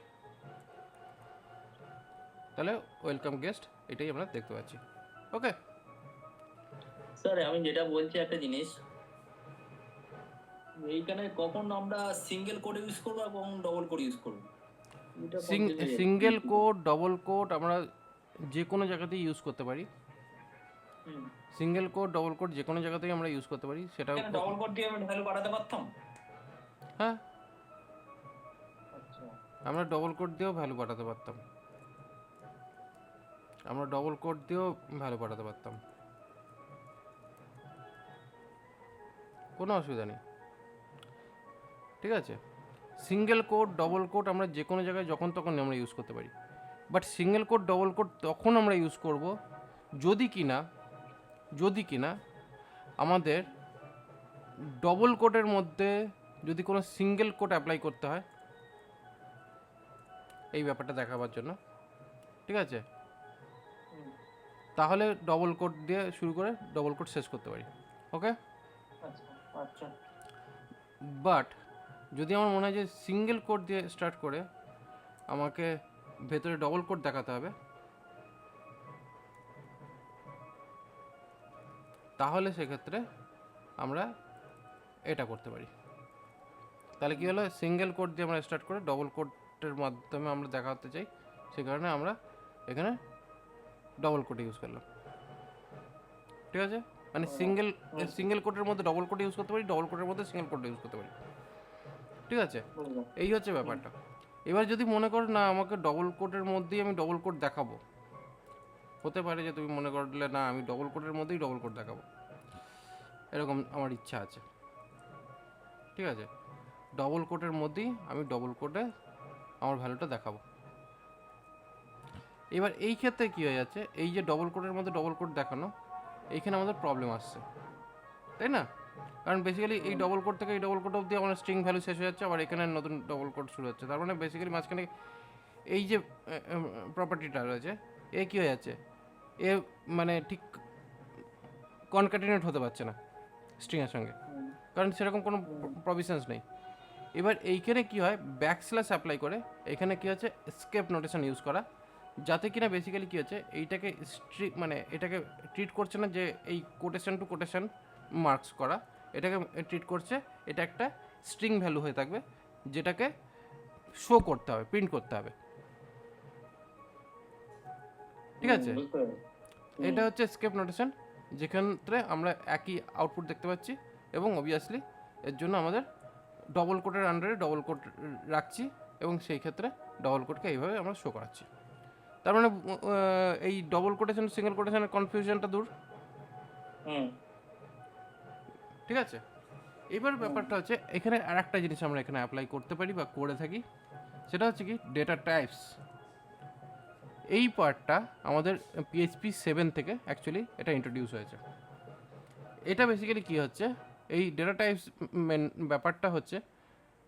Speaker 2: তাহলে ওয়েলকাম গেস্ট এটাই আমরা দেখতে পাচ্ছি। ওকে
Speaker 1: স্যার, আমি যেটা বলছি একটা জিনিস, এইখানে কখন আমরা সিঙ্গেল কোড ইউজ করবো আর কখন ডবল কোড ইউজ করবো?
Speaker 2: সিঙ্গেল কোড ডবল কোড আমরা যে কোনো জায়গাতেই ইউজ করতে পারি। সিঙ্গেল কোড ডবল কোড যে কোনো জায়গাতেই আমরা ইউজ করতে পারি। সেটা
Speaker 1: ডবল কোড দিয়ে আমি ভ্যালু বাড়াতে পারতাম।
Speaker 2: হ্যাঁ, আমরা ডবল কোড দিয়েও ভ্যালু বাড়াতে পারতাম, আমরা ডবল কোড দিয়েও ভ্যালু বাড়াতে পারতাম, কোনো অসুবিধা নেই। ঠিক আছে, সিঙ্গেল কোড ডবল কোড আমরা যে কোনো জায়গায় যখন তখন আমরা ইউজ করতে পারি, but single quote double coat তখন আমরা ইউজ করব যদি কিনা আমাদের ডবল কোডের মধ্যে যদি কোনো সিঙ্গেল কোড অ্যাপ্লাই করতে হয় এই ব্যাপারটা দেখাবার জন্য। ঠিক আছে, তাহলে ডবল কোড দিয়ে শুরু করে ডবল কোড শেষ করতে পারি। ওকে,
Speaker 1: আচ্ছা,
Speaker 2: বাট যদি আমার মনে হয় যে সিঙ্গেল কোড দিয়ে স্টার্ট করে আমাকে ভেতরে ডবল কোড দেখাতে হবে, তাহলে সেক্ষেত্রে আমরা এটা করতে পারি। তাহলে কি হলো, সিঙ্গেল কোড দিয়ে আমরা স্টার্ট করে ডবল কোডের মাধ্যমে আমরা দেখাতে চাই, সে কারণে আমরা এখানে ডবল কোড ইউজ করলাম। ঠিক আছে, মানে সিঙ্গেল কোডের মধ্যে ডবল কোড ইউজ করতে পারি, ডবল কোডের মধ্যে সিঙ্গেল কোড ইউজ করতে পারি। ঠিক আছে, এই হচ্ছে ব্যাপারটা। এবার যদি মনে করো না আমাকে ডবল কোডের মধ্যেই আমি ডবল কোড দেখাবো, হতে পারে যে তুমি মনে করলে না আমি ডবল কোডের মধ্যেই ডবল কোড দেখাবো, এরকম আমার ইচ্ছা আছে। ঠিক আছে, ডবল কোডের মধ্যেই আমি ডবল কোডে আমার ভ্যালুটা দেখাবো। এবার এই ক্ষেত্রে কী হয়ে যাচ্ছে, এই যে ডবল কোডের মধ্যে ডবল কোড দেখানো, এইখানে আমাদের প্রবলেম আসছে, তাই না? কারণ বেসিক্যালি এই ডবল কোড থেকে এই ডবল কোড অবধি আমার স্ট্রিং ভ্যালু শেষ হয়ে যাচ্ছে, আবার এখানে নতুন ডবল কোড শুরু হচ্ছে। তার মানে বেসিক্যালি মাঝখানে এই যে প্রপার্টিটা রয়েছে এ কী হয়ে যাচ্ছে, এ মানে ঠিক কনক্যাটিনেট হতে পারছে না স্ট্রিংয়ের সঙ্গে, কারণ সেরকম কোনো প্রভিশনস নেই। এবার এইখানে কি হয়, ব্যাকস্ল্যাশ অ্যাপ্লাই করে এখানে কি হচ্ছে এসকেপ নোটেশন ইউজ করা, যাতে কিনা বেসিক্যালি কী হচ্ছে এইটাকে মানে এটাকে ট্রিট করছে না যে এই কোটেশন টু কোটেশন মার্কস করা, এটাকে ট্রিট করছে এটা একটা স্ট্রিং ভ্যালু হয়ে থাকবে, যেটাকে শো করতে হবে, প্রিন্ট করতে হবে। ঠিক আছে, এটা হচ্ছে এসকেপ নোটেশন, যেখানে আমরা একই আউটপুট দেখতে পাচ্ছি এবং অবভিয়াসলি এর জন্য আমাদের ডবল কোডের আন্ডারে ডবল কোড রাখছি এবং সেই ক্ষেত্রে ডবল কোডকে এইভাবে আমরা শো করাচ্ছি। তার মানে এই ডবল কোটেশন সিঙ্গেল কোটেশনের কনফিউশনটা দূর। ঠিক আছে, এবার ব্যাপারটা হচ্ছে এখানে আর একটা জিনিস আমরা এখানে অ্যাপ্লাই করতে পারি বা করে থাকি, সেটা হচ্ছে কি ডেটা টাইপস। এই পার্টটা আমাদের PHP 7 থেকে অ্যাকচুয়ালি এটা ইন্ট্রোডিউস হয়েছে। এটা বেসিক্যালি কী হচ্ছে, এই ডেটা টাইপস ব্যাপারটা হচ্ছে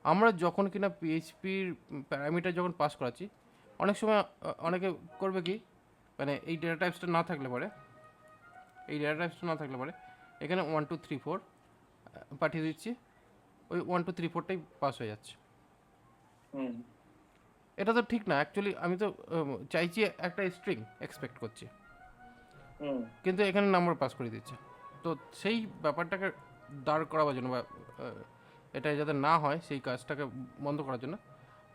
Speaker 2: আমরা যখন কিনা পিএইচপির প্যারামিটার যখন পাস করাচ্ছি, অনেক সময় অনেকে করবে কি, মানে এই ডেটা টাইপসটা না থাকলে পরে, এখানে 1 2 3 4 পাঠিয়ে দিচ্ছি, ওই 1 2 3 4টাই পাস হয়ে যাচ্ছে।
Speaker 1: হুম
Speaker 2: এটা তো ঠিক না অ্যাকচুয়ালি, আমি তো চাইছি একটা স্ট্রিং এক্সপেক্ট করছি,
Speaker 1: হুম
Speaker 2: কিন্তু এখানে নাম্বার পাস করে দিচ্ছে। তো সেই ব্যাপারটাকে দাঁড় করাবার জন্য, বা এটা যাতে না হয় সেই কাজটাকে বন্ধ করার জন্য,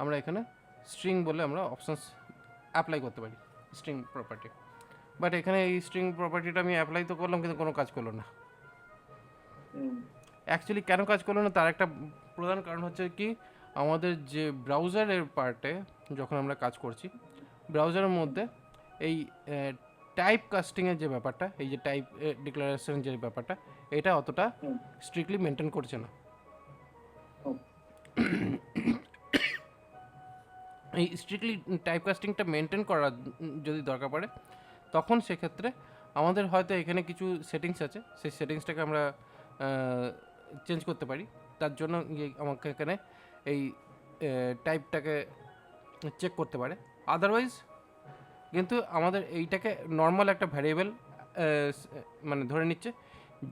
Speaker 2: আমরা এখানে স্ট্রিং বলে আমরা অপশানস অ্যাপ্লাই করতে পারি, স্ট্রিং প্রপার্টি। বাট এখানে এই স্ট্রিং প্রপার্টিটা আমি অ্যাপ্লাই তো করলাম, কিন্তু কোনো কাজ করলো না।
Speaker 1: হুম
Speaker 2: অ্যাকচুয়ালি কেন কাজ করলো না তার একটা প্রধান কারণ হচ্ছে কি, আমাদের যে ব্রাউজারের পার্টে যখন আমরা কাজ করছি, ব্রাউজারের মধ্যে এই টাইপ কাস্টিংয়ের যে ব্যাপারটা, এই যে টাইপ ডিক্লারেশন যে ব্যাপারটা, এটা অতটা
Speaker 1: হুম
Speaker 2: স্ট্রিক্টলি মেনটেন করছে না।
Speaker 1: হুম
Speaker 2: এই স্ট্রিক্টলি টাইপ কাস্টিংটা মেনটেন করার যদি দরকার পড়ে, তখন সেক্ষেত্রে আমাদের হয়তো এখানে কিছু সেটিংস আছে, সেই সেটিংসটাকে আমরা চেঞ্জ করতে পারি। তার জন্য আমাকে এখানে এই টাইপটাকে চেক করতে পারে। আদারওয়াইজ কিন্তু আমাদের এইটাকে নর্মাল একটা ভ্যারিয়েবল মানে ধরে নিচ্ছে,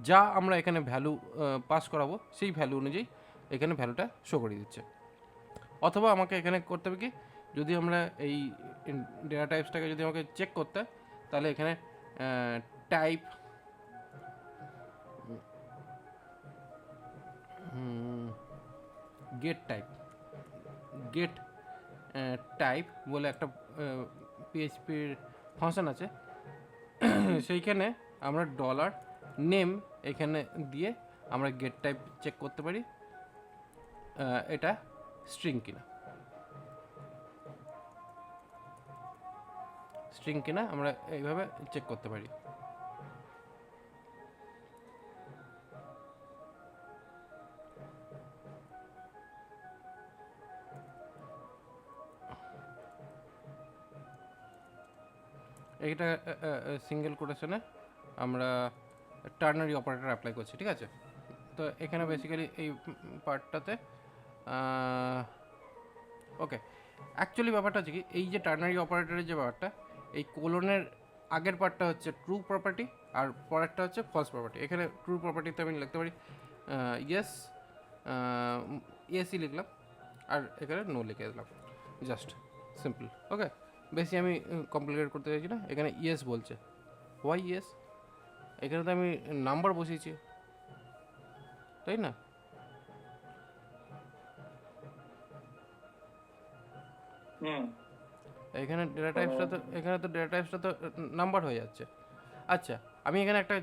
Speaker 2: যা আমরা এখানে ভ্যালু পাস করাবো সেই ভ্যালু অনুযায়ী এখানে ভ্যালুটা শো করে দিচ্ছে। অথবা আমাকে এখানে করতে হবে কি, যদি আমরা এই ডেটা টাইপসটাকে যদি আমাকে চেক করতে হয়, তাহলে এখানে টাইপ গেট গেট টাইপ বলে একটা পিএইচপির ফাংশন আছে। সেইখানে আমরা ডলার নেম এখানে দিয়ে আমরা গেট টাইপ চেক করতে পারি এটা স্ট্রিং কিনা আমরা এইভাবে চেক করতে পারি। এইটা সিঙ্গেল কোটেশনে আমরা টার্নারি অপারেটর অ্যাপ্লাই করছি, ঠিক আছে? তো এখানে বেসিক্যালি এই পার্টটাতে ওকে, অ্যাকচুয়ালি ব্যাপারটা হচ্ছে কি, এই যে টার্নারি অপারেটরের যে ব্যাপারটা, এই কোলনের আগের পার্টটা হচ্ছে ট্রু প্রপার্টি আর পরেরটা হচ্ছে ফলস প্রপার্টি। এখানে ট্রু প্রপার্টিতে আমি লিখতে পারি ইয়েস, ইয়েসই লিখলাম, আর এখানে নো লিখে দিলাম, জাস্ট সিম্পল। ওকে, বেশি আমি কমপ্লিকেট করতে চাইছি না। এখানে ইয়েস বলছে, ওয়াই ইয়েস? এখানে তো আমি নাম্বার বসিয়েছি, তাই না?
Speaker 1: হুম
Speaker 2: এখানে ডেটা টাইপসটা তো নাম্বার হয়ে যাচ্ছে। আচ্ছা, আমি এখানে একটা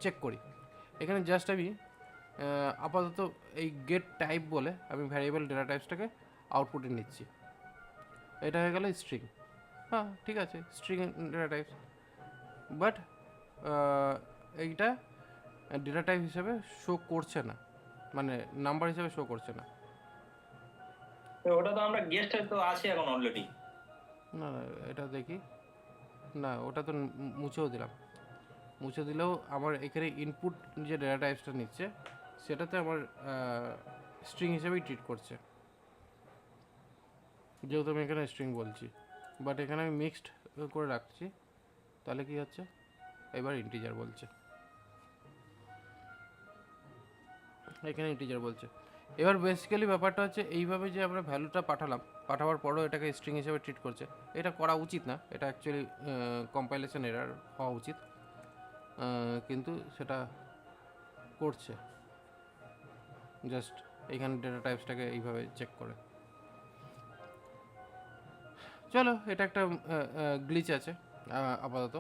Speaker 2: চেক করি। এখানে জাস্ট আমি আপাতত এই গেট টাইপ বলে আমি ভ্যারিয়েবল ডেটা টাইপসটাকে আউটপুটে নিচ্ছি। এটা হয়ে গেল স্ট্রিং। হ্যাঁ, ঠিক আছে, স্ট্রিং ডেটা টাইপস। বাট এইটা ডেটা টাইপ হিসাবে শো করছে না, মানে নাম্বার হিসাবে শো করছে না।
Speaker 1: তো ওটা তো আমরা গেস্টে তো আছে এখন অলরেডি।
Speaker 2: না না, এটা দেখি। না, ওটা তো মুছেও দিলাম। মুছে দিলেও আমার এখানে ইনপুট যে ডেটা টাইপসটা নিচ্ছে, সেটাতে আমার স্ট্রিং হিসেবেই ট্রিট করছে, যেহেতু আমি এখানে স্ট্রিং বলছি। বাট এখানে আমি মিক্সড করে রাখছি, তাহলে কি হচ্ছে, এবার ইন্টিজার বলছে, এখানে ইন্টিজার বলছে। এবার বেসিক্যালি ব্যাপারটা হচ্ছে এইভাবে যে আমরা ভ্যালুটা পাঠাবার পরও এটাকে স্ট্রিং হিসেবে ট্রিট করছে, এটা করা উচিত না। এটা অ্যাকচুয়ালি কম্পাইলেশন এরার হওয়া উচিত, কিন্তু সেটা করছে। জাস্ট এখানে ডেটা টাইপসটাকে এইভাবে চেক করে। চলো, এটা একটা গ্লিচ আছে আপাতত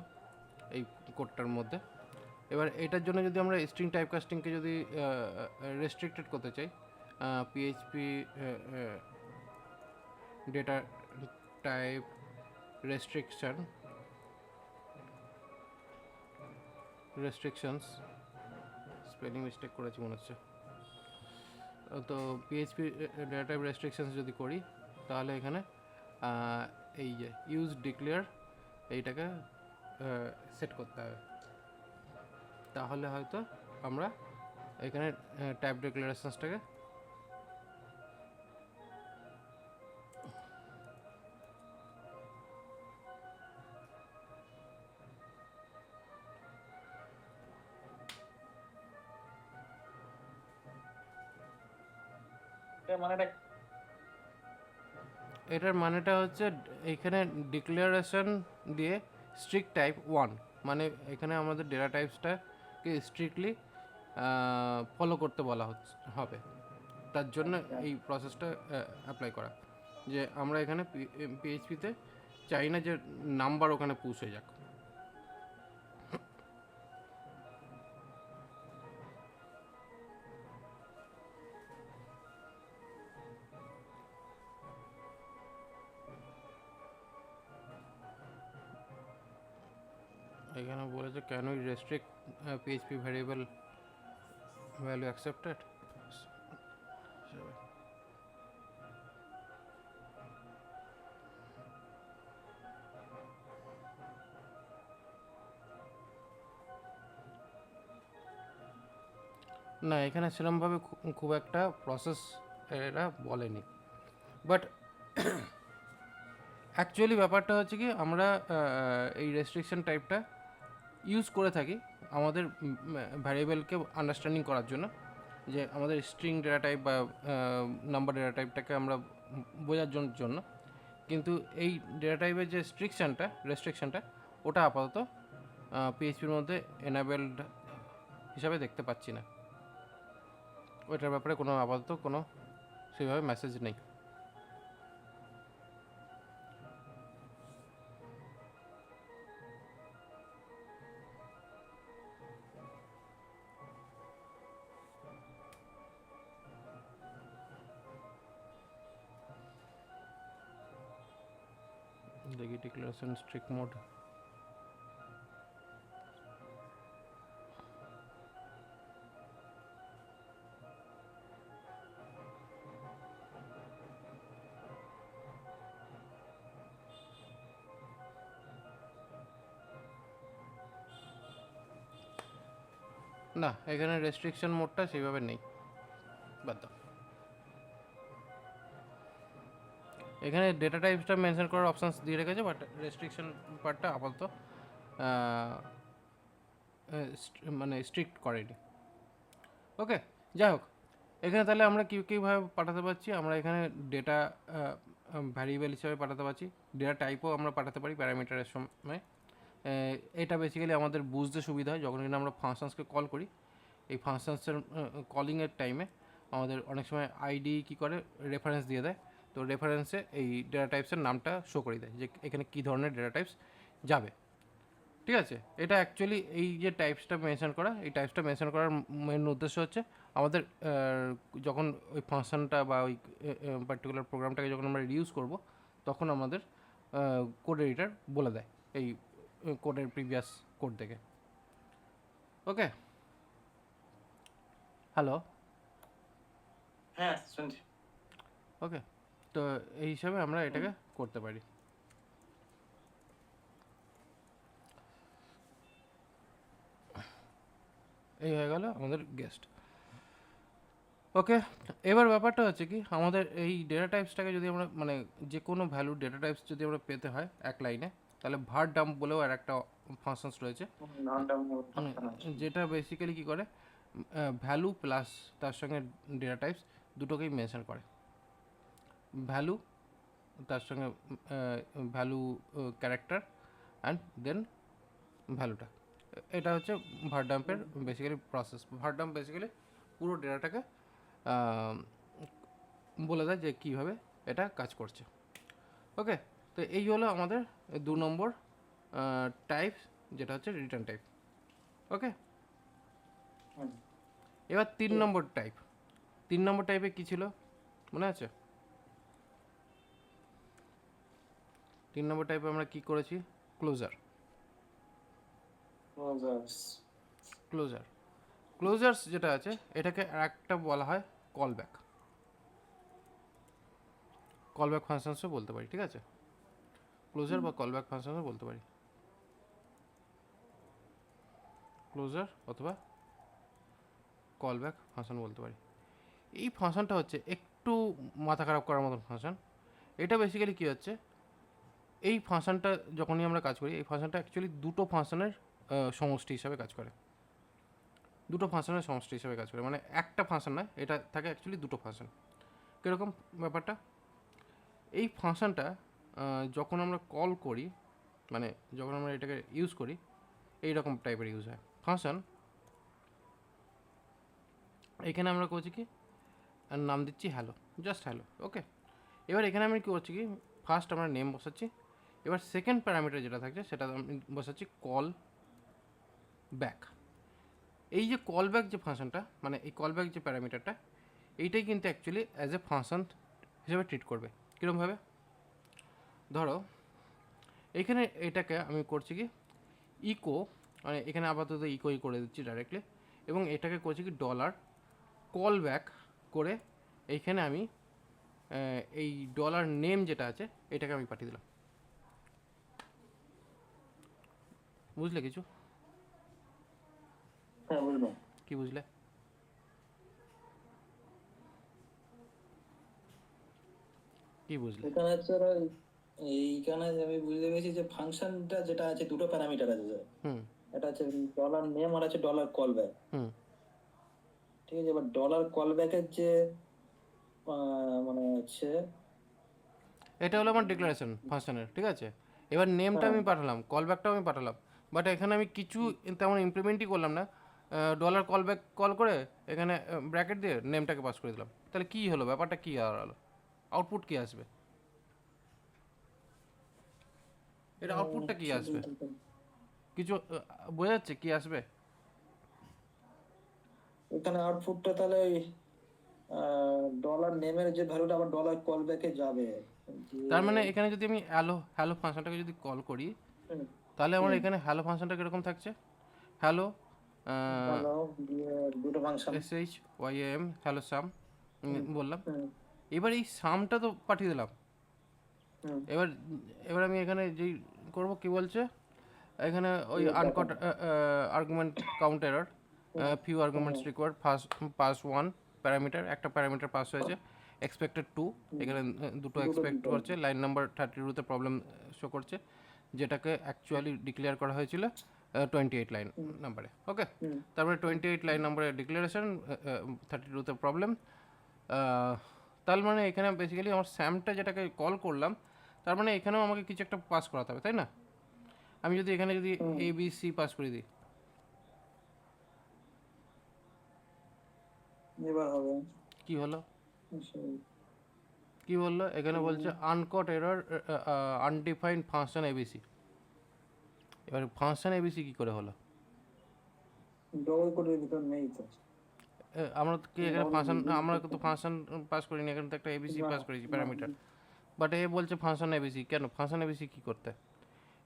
Speaker 2: এই কোডটার মধ্যে। এবার এটার জন্য যদি আমরা স্ট্রিং টাইপ কাস্টিংকে যদি রেস্ট্রিক্টেড করতে চাই, PHP data type restrictions, spelling mistake করেছি মনে হচ্ছে। তো পিএইচপি ডেটা টাইপ রেস্ট্রিকশনস যদি করি, তাহলে এখানে এই যে ইউজ ডিক্লেয়ার এইটাকে সেট করতে হবে। তাহলে হয়তো আমরা এখানে টাইপ ডিক্লারেশনসটাকে
Speaker 1: এটার মানেটা
Speaker 2: এটার মানেটা হচ্ছে এখানে ডিক্লারেশন দিয়ে স্ট্রিক্ট টাইপ 1, মানে এখানে আমাদের ডেটা টাইপসটাকে স্ট্রিক্টলি ফলো করতে বলা হবে। তার জন্য
Speaker 1: আচ্ছা।
Speaker 2: এই প্রসেসটা অ্যাপ্লাই করা, যে আমরা এখানে পিএইচপিতে চাই না যে নাম্বার ওখানে পুশ হয়ে যাক। এখানে বলেছে can we restrict PHP variable value accepted. না, এখানে সেরকমভাবে খুব একটা প্রসেস এরা বলেনি, বাট অ্যাকচুয়ালি ব্যাপারটা হচ্ছে কি আমরা এই রেস্ট্রিকশন টাইপটা ইউজ করে থাকি আমাদের ভ্যারিয়েবলকে আন্ডারস্ট্যান্ডিং করার জন্য, যে আমাদের স্ট্রিং ডেটা টাইপ বা নাম্বার ডেটা টাইপটাকে আমরা বোঝার জন্য। কিন্তু এই ডেটা টাইপের যে রেস্ট্রিকশনটা ওটা আপাতত পিএইচপির মধ্যে এনাবেলড হিসাবে দেখতে পাচ্ছি না। ওইটার ব্যাপারে কোনো আপাতত কোনো সেইভাবে মেসেজ নেই। দেখি ডিক্লারেশন স্ট্রিক্ট মোড। না, এখানে রেস্ট্রিকশন মোডটা সেইভাবে নেই, বাদ দাও। এখানে ডেটা টাইপসটা মেনশন করার অপশানস দিয়ে রেখেছে, বাট রেস্ট্রিকশন পার্টটা আপাতত মানে স্ট্রিক্ট করেনি। ওকে, যাই হোক, এখানে তাহলে আমরা কীভাবে পাঠাতে পারছি, আমরা এখানে ডেটা ভ্যারিয়েবল হিসাবে পাঠাতে পারছি, ডেটা টাইপও আমরা পাঠাতে পারি প্যারামিটারের সময়। এটা বেসিক্যালি আমাদের বুঝতে সুবিধা হয় যখন কিনা আমরা ফাংশনসকে কল করি। এই ফাংশনসের কলিংয়ের টাইমে আমাদের অনেক সময় আইডি কী করে রেফারেন্স দিয়ে দেয়, তো রেফারেন্সে এই ডেটা টাইপসের নামটা শো করে দেয় যে এখানে কী ধরনের ডেটা টাইপস যাবে। ঠিক আছে, এটা অ্যাকচুয়ালি এই যে টাইপসটা মেনশন করা, এই টাইপসটা মেনশন করার মেন উদ্দেশ্য হচ্ছে আমাদের যখন ওই ফাংশনটা বা ওই পার্টিকুলার প্রোগ্রামটাকে যখন আমরা রিউজ করব, তখন আমাদের কোড এডিটর বলে দেয় এই কোডের প্রিভিয়াস কোড থেকে। ওকে, হ্যালো,
Speaker 1: হ্যাঁ শুনছি।
Speaker 2: ওকে, তো এই হিসাবে আমরা এটাকে করতে পারি। এই হয়ে গেল আমাদের গেস্ট। ওকে, এবার ব্যাপারটা হচ্ছে কি আমাদের এই ডেটা টাইপসটাকে যদি আমরা মানে যে কোনো ভ্যালু ডেটা টাইপস যদি আমরা পেতে হয় এক লাইনে, তাহলে ভার ডাম্প বলেও আর একটা ফাংশনস রয়েছে, যেটা বেসিক্যালি কী করে ভ্যালু প্লাস তার সঙ্গে ডেটা টাইপস দুটোকেই মেনশন করে। ভ্যালু তার সঙ্গে ভ্যালু ক্যারেক্টার অ্যান্ড দেন ভ্যালুটা, এটা হচ্ছে ভার ডাম্পের বেসিক্যালি প্রসেস। ভার ডাম্প বেসিক্যালি পুরো ডেটাটাকে বলে দেয় যে কীভাবে এটা কাজ করছে। ওকে, তো এই হলো আমাদের 2 নম্বর টাইপ, যেটা হচ্ছে রিটার্ন টাইপ। ওকে, এবার 3 নম্বর টাইপ। 3 নম্বর টাইপে কী ছিল মনে আছে? 3 নম্বর টাইপে আমরা কি করেছি? ক্লোজার্স যেটা আছে এটাকে একটা বলা হয় কলব্যাক ফাংশনসও বলতে পারি। ঠিক আছে, ক্লোজার বা কলব্যাক ফাংশনসও বলতে পারি, ক্লোজার অথবা কলব্যাক ফাংশন বলতে পারি। এই ফাংশনটা হচ্ছে একটু মাথা খারাপ করার মতন ফাংশন। এটা বেসিক্যালি কী হচ্ছে, এই ফাংশনটা যখনই আমরা কাজ করি, এই ফাংশনটা অ্যাকচুয়ালি দুটো ফাংশনের সমষ্টি হিসাবে কাজ করে। দুটো ফাংশনের সমষ্টি হিসাবে কাজ করে, মানে একটা ফাংশন না, এটা থাকে অ্যাকচুয়ালি দুটো ফাংশন। কীরকম ব্যাপারটা, এই ফাংশনটা যখন আমরা কল করি, মানে যখন আমরা এটাকে ইউজ করি, এইরকম টাইপের ইউজ হয় ফাংশন। এখানে আমরা করছি কি, নাম দিচ্ছি হ্যালো, জাস্ট হ্যালো, ওকে। এবার এখানে আমি কী করছি কি, ফার্স্ট আমরা নেম বসাচ্ছি, এবার সেকেন্ড প্যারামিটার যেটা থাকছে সেটা আমি বসাচ্ছি কল ব্যাক। এই যে কল ব্যাক যে ফাংশনটা, মানে এই কল ব্যাক যে প্যারামিটারটা, এইটাই কিন্তু অ্যাকচুয়ালি অ্যাজ এ ফাংশন হিসেবে ট্রিট করবে। কীরকমভাবে, ধরো এখানে এটাকে আমি করছি কি ইকো, মানে এখানে আপাতত ইকোই করে দিচ্ছি ডাইরেক্টলি, এবং এটাকে করছি কি ডলার কল ব্যাক করে এইখানে আমি এই ডলার নেম যেটা আছে এটাকে আমি পাঠিয়ে দিলাম। বুঝলে কিছু?
Speaker 1: হ্যাঁ বুঝলাম।
Speaker 2: কি বুঝলে? কি বুঝলে?
Speaker 1: এখানে হচ্ছে ওরা এইখানে আমি বুঝতে পেরেছি যে ফাংশনটা যেটা আছে দুটো প্যারামিটার আছে স্যার।
Speaker 2: হুম
Speaker 1: এটা আছে ডলার নেম আর আছে ডলার কল ব্যাক।
Speaker 2: হুম
Speaker 1: ঠিক আছে, এবার ডলার কল ব্যাকের যে মানে হচ্ছে
Speaker 2: এটা হলো আমার ডিক্লারেশন ফাংশনের, ঠিক আছে। এবার নেমটা আমি পাঠালাম, কল ব্যাকটাও আমি পাঠালাম, বাট এখানে আমি কিছু তেমন ইমপ্লিমেন্টই করলাম না। ডলার কল ব্যাক কল করে এখানে ব্র্যাকেট দিয়ে নেমটাকে পাস করে দিলাম। তাহলে কী হলো, ব্যাপারটা কী হলো, আউটপুট কী আসবে, এটা আউটপুটটা কী আসবে, কিছু বোঝা যাচ্ছে কী আসবে?
Speaker 1: এখানে আউটপুটটা তাহলে ডলার নেমের যে ভ্যালুটা আবার ডলার কল ব্যাকে যাবে।
Speaker 2: তার মানে এখানে যদি আমি হ্যালো হ্যালো ফাংশনটাকে যদি কল করি,
Speaker 1: হুম,
Speaker 2: তাহলে আমার
Speaker 1: হুম,
Speaker 2: এখানে হ্যালো ফাংশনটা কীরকম থাকছে, হ্যালো
Speaker 1: ভালো দুটো ফাংশন।
Speaker 2: এসএইচ ওয়াইএম হ্যালো সাম বললাম।
Speaker 1: হুম,
Speaker 2: এবার এই সামটা তো পাঠিয়ে দিলাম।
Speaker 1: হুম,
Speaker 2: এবার এবার আমি এখানে যেই করব কি বলছে, এখানে ওই
Speaker 1: এই
Speaker 2: আনকট
Speaker 1: ব্যাপারটা।
Speaker 2: Argument count error, few arguments required, pass one parameter, একটা প্যারামিটার পাস হয়েছে, এক্সপেক্টেড টু, এখানে দুটো
Speaker 1: দুটো
Speaker 2: এক্সপেক্ট
Speaker 1: দিতে হবে।
Speaker 2: করছে, লাইন নাম্বার 32-তে প্রবলেম শো করছে, যেটাকে অ্যাকচুয়ালি ডিক্লেয়ার করা হয়েছিল 28 লাইন নাম্বারে, ওকে।
Speaker 1: হুম,
Speaker 2: তারপরে 28 লাইন নাম্বারের ডিক্লারেশন, 32-তে প্রবলেম। তার মানে এখানে বেসিক্যালি আমার স্যামটা যেটাকে কল করলাম, তার মানে এখানেও আমাকে কিছু একটা পাস করাতে হবে, তাই না? আমি যদি এখানে যদি
Speaker 1: হুম,
Speaker 2: এ বি সি পাস করে দিই,
Speaker 1: এবার হবে
Speaker 2: কি হলো,
Speaker 1: সেই,
Speaker 2: কি বললো এখানে, বলছে আনকট এরর আনডিফাইন্ড ফাংশন এবিসি। এবার ফাংশন এবিসি কী করে হলো?
Speaker 1: ডবল কোডের ভিতর নেই তো।
Speaker 2: আমরা কি এখানে
Speaker 1: ডবল
Speaker 2: ফাংশন, আমরা তো ফাংশন পাস করিনি, এখানে তো একটা এবিসি পাস করেছি প্যারামিটার, বাট এ বলছে ফাংশন এবিসি। কেন ফাংশন এবিসি কী করতে?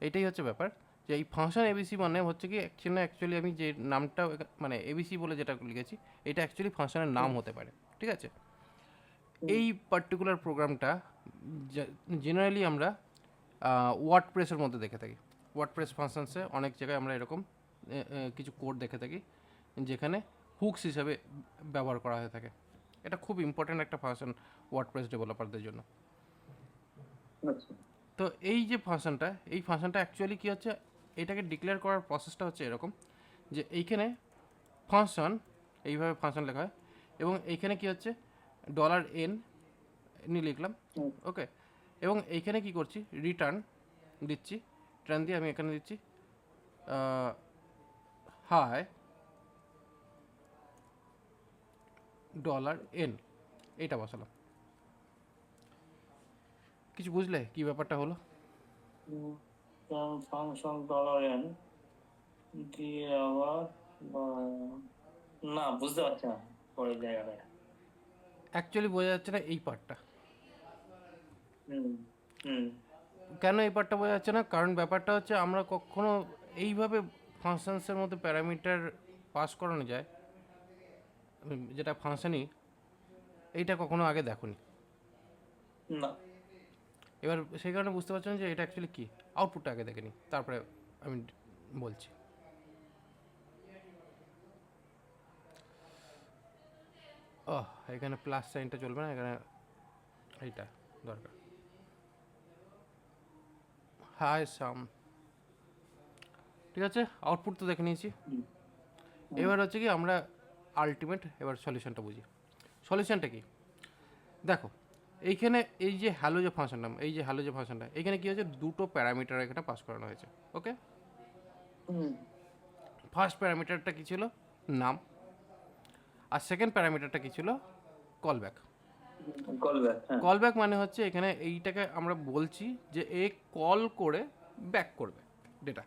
Speaker 2: এইটাই হচ্ছে ব্যাপার, যে এই ফাংশন এবিসি মানে হচ্ছে কি অ্যাকচুয়ালি আমি যে নামটা মানে এবিসি বলে যেটা লিখেছি, এটা অ্যাকচুয়ালি ফাংশনের নাম হতে পারে, ঠিক আছে। এই পার্টিকুলার প্রোগ্রামটা জেনারেলি আমরা ওয়ার্ডপ্রেসের মধ্যে দেখে থাকি। ওয়ার্ডপ্রেস ফাংশনসে অনেক জায়গায় আমরা এরকম কিছু কোড দেখে থাকি, যেখানে হুকস হিসাবে ব্যবহার করা হয়ে থাকে। এটা খুব ইম্পর্ট্যান্ট একটা ফাংশন ওয়ার্ডপ্রেস ডেভেলপারদের জন্য।
Speaker 1: আচ্ছা।
Speaker 2: তো এই যে ফাংশনটা, এই ফাংশনটা অ্যাকচুয়ালি কী হচ্ছে, এটাকে ডিক্লেয়ার করার প্রসেসটা হচ্ছে এরকম, যে এইখানে ফাংশন, এইভাবে ফাংশন লেখা হয়, এবং এইখানে কী হচ্ছে ডলার এন নিয়ে লিখলাম,
Speaker 1: হুম,
Speaker 2: ওকে। এবং এইখানে কি করছি, রিটার্ন দিচ্ছি, রিটার্ন দিয়ে আমি এখানে দিচ্ছি হাই ডলার এন, এইটা বসালাম। কিছু বুঝলে কি ব্যাপারটা হলো?
Speaker 1: ফাংশন ডলার এন দিয়ে আবার না বুঝতে পারছি না পরের জায়গাটা।
Speaker 2: অ্যাকচুয়ালি বোঝা যাচ্ছে না এই পার্টটা।
Speaker 1: হুম, হুম,
Speaker 2: কেন এই পার্টটা বোঝা যাচ্ছে না? কারণ ব্যাপারটা হচ্ছে আমরা কখনো এইভাবে ফাংশনসের মধ্যে প্যারামিটার পাস করানো যায়, যেটা ফাংশনই, এইটা কখনো আগে দেখোনি।
Speaker 1: না।
Speaker 2: এবার সেই কারণে বুঝতে পারছেন যে এটা অ্যাকচুয়ালি কী, আউটপুটটা আগে দেখেনি, তারপরে আমি বলছি। ও, এখানে প্লাস সাইনটা চলবে না, এখানে এইটা দরকার। হাই সাম, ঠিক আছে, আউটপুট তো দেখে নিয়েছি।
Speaker 1: হুম,
Speaker 2: এবার হচ্ছে কি আমরা আলটিমেট এবার সলিউশনটা বুঝি। সলিউশনটা কি, দেখো এইখানে এই যে হ্যালো যে ফাংশনটা, এই যে হ্যালো যে ফাংশনটা, এখানে কি হয়েছে, দুটো প্যারামিটার এখানে পাস করানো হয়েছে। ওকে,
Speaker 1: হুম,
Speaker 2: ফার্স্ট প্যারামিটারটা কি ছিল, নাম, আর সেকেন্ড প্যারামিটারটা কি ছিল, কলব্যাক।
Speaker 1: কল ব্যাক, হ্যাঁ।
Speaker 2: কলব্যাক মানে হচ্ছে এখানে এইটাকে আমরা বলছি যে এ কল করে ব্যাক করবে ডেটা।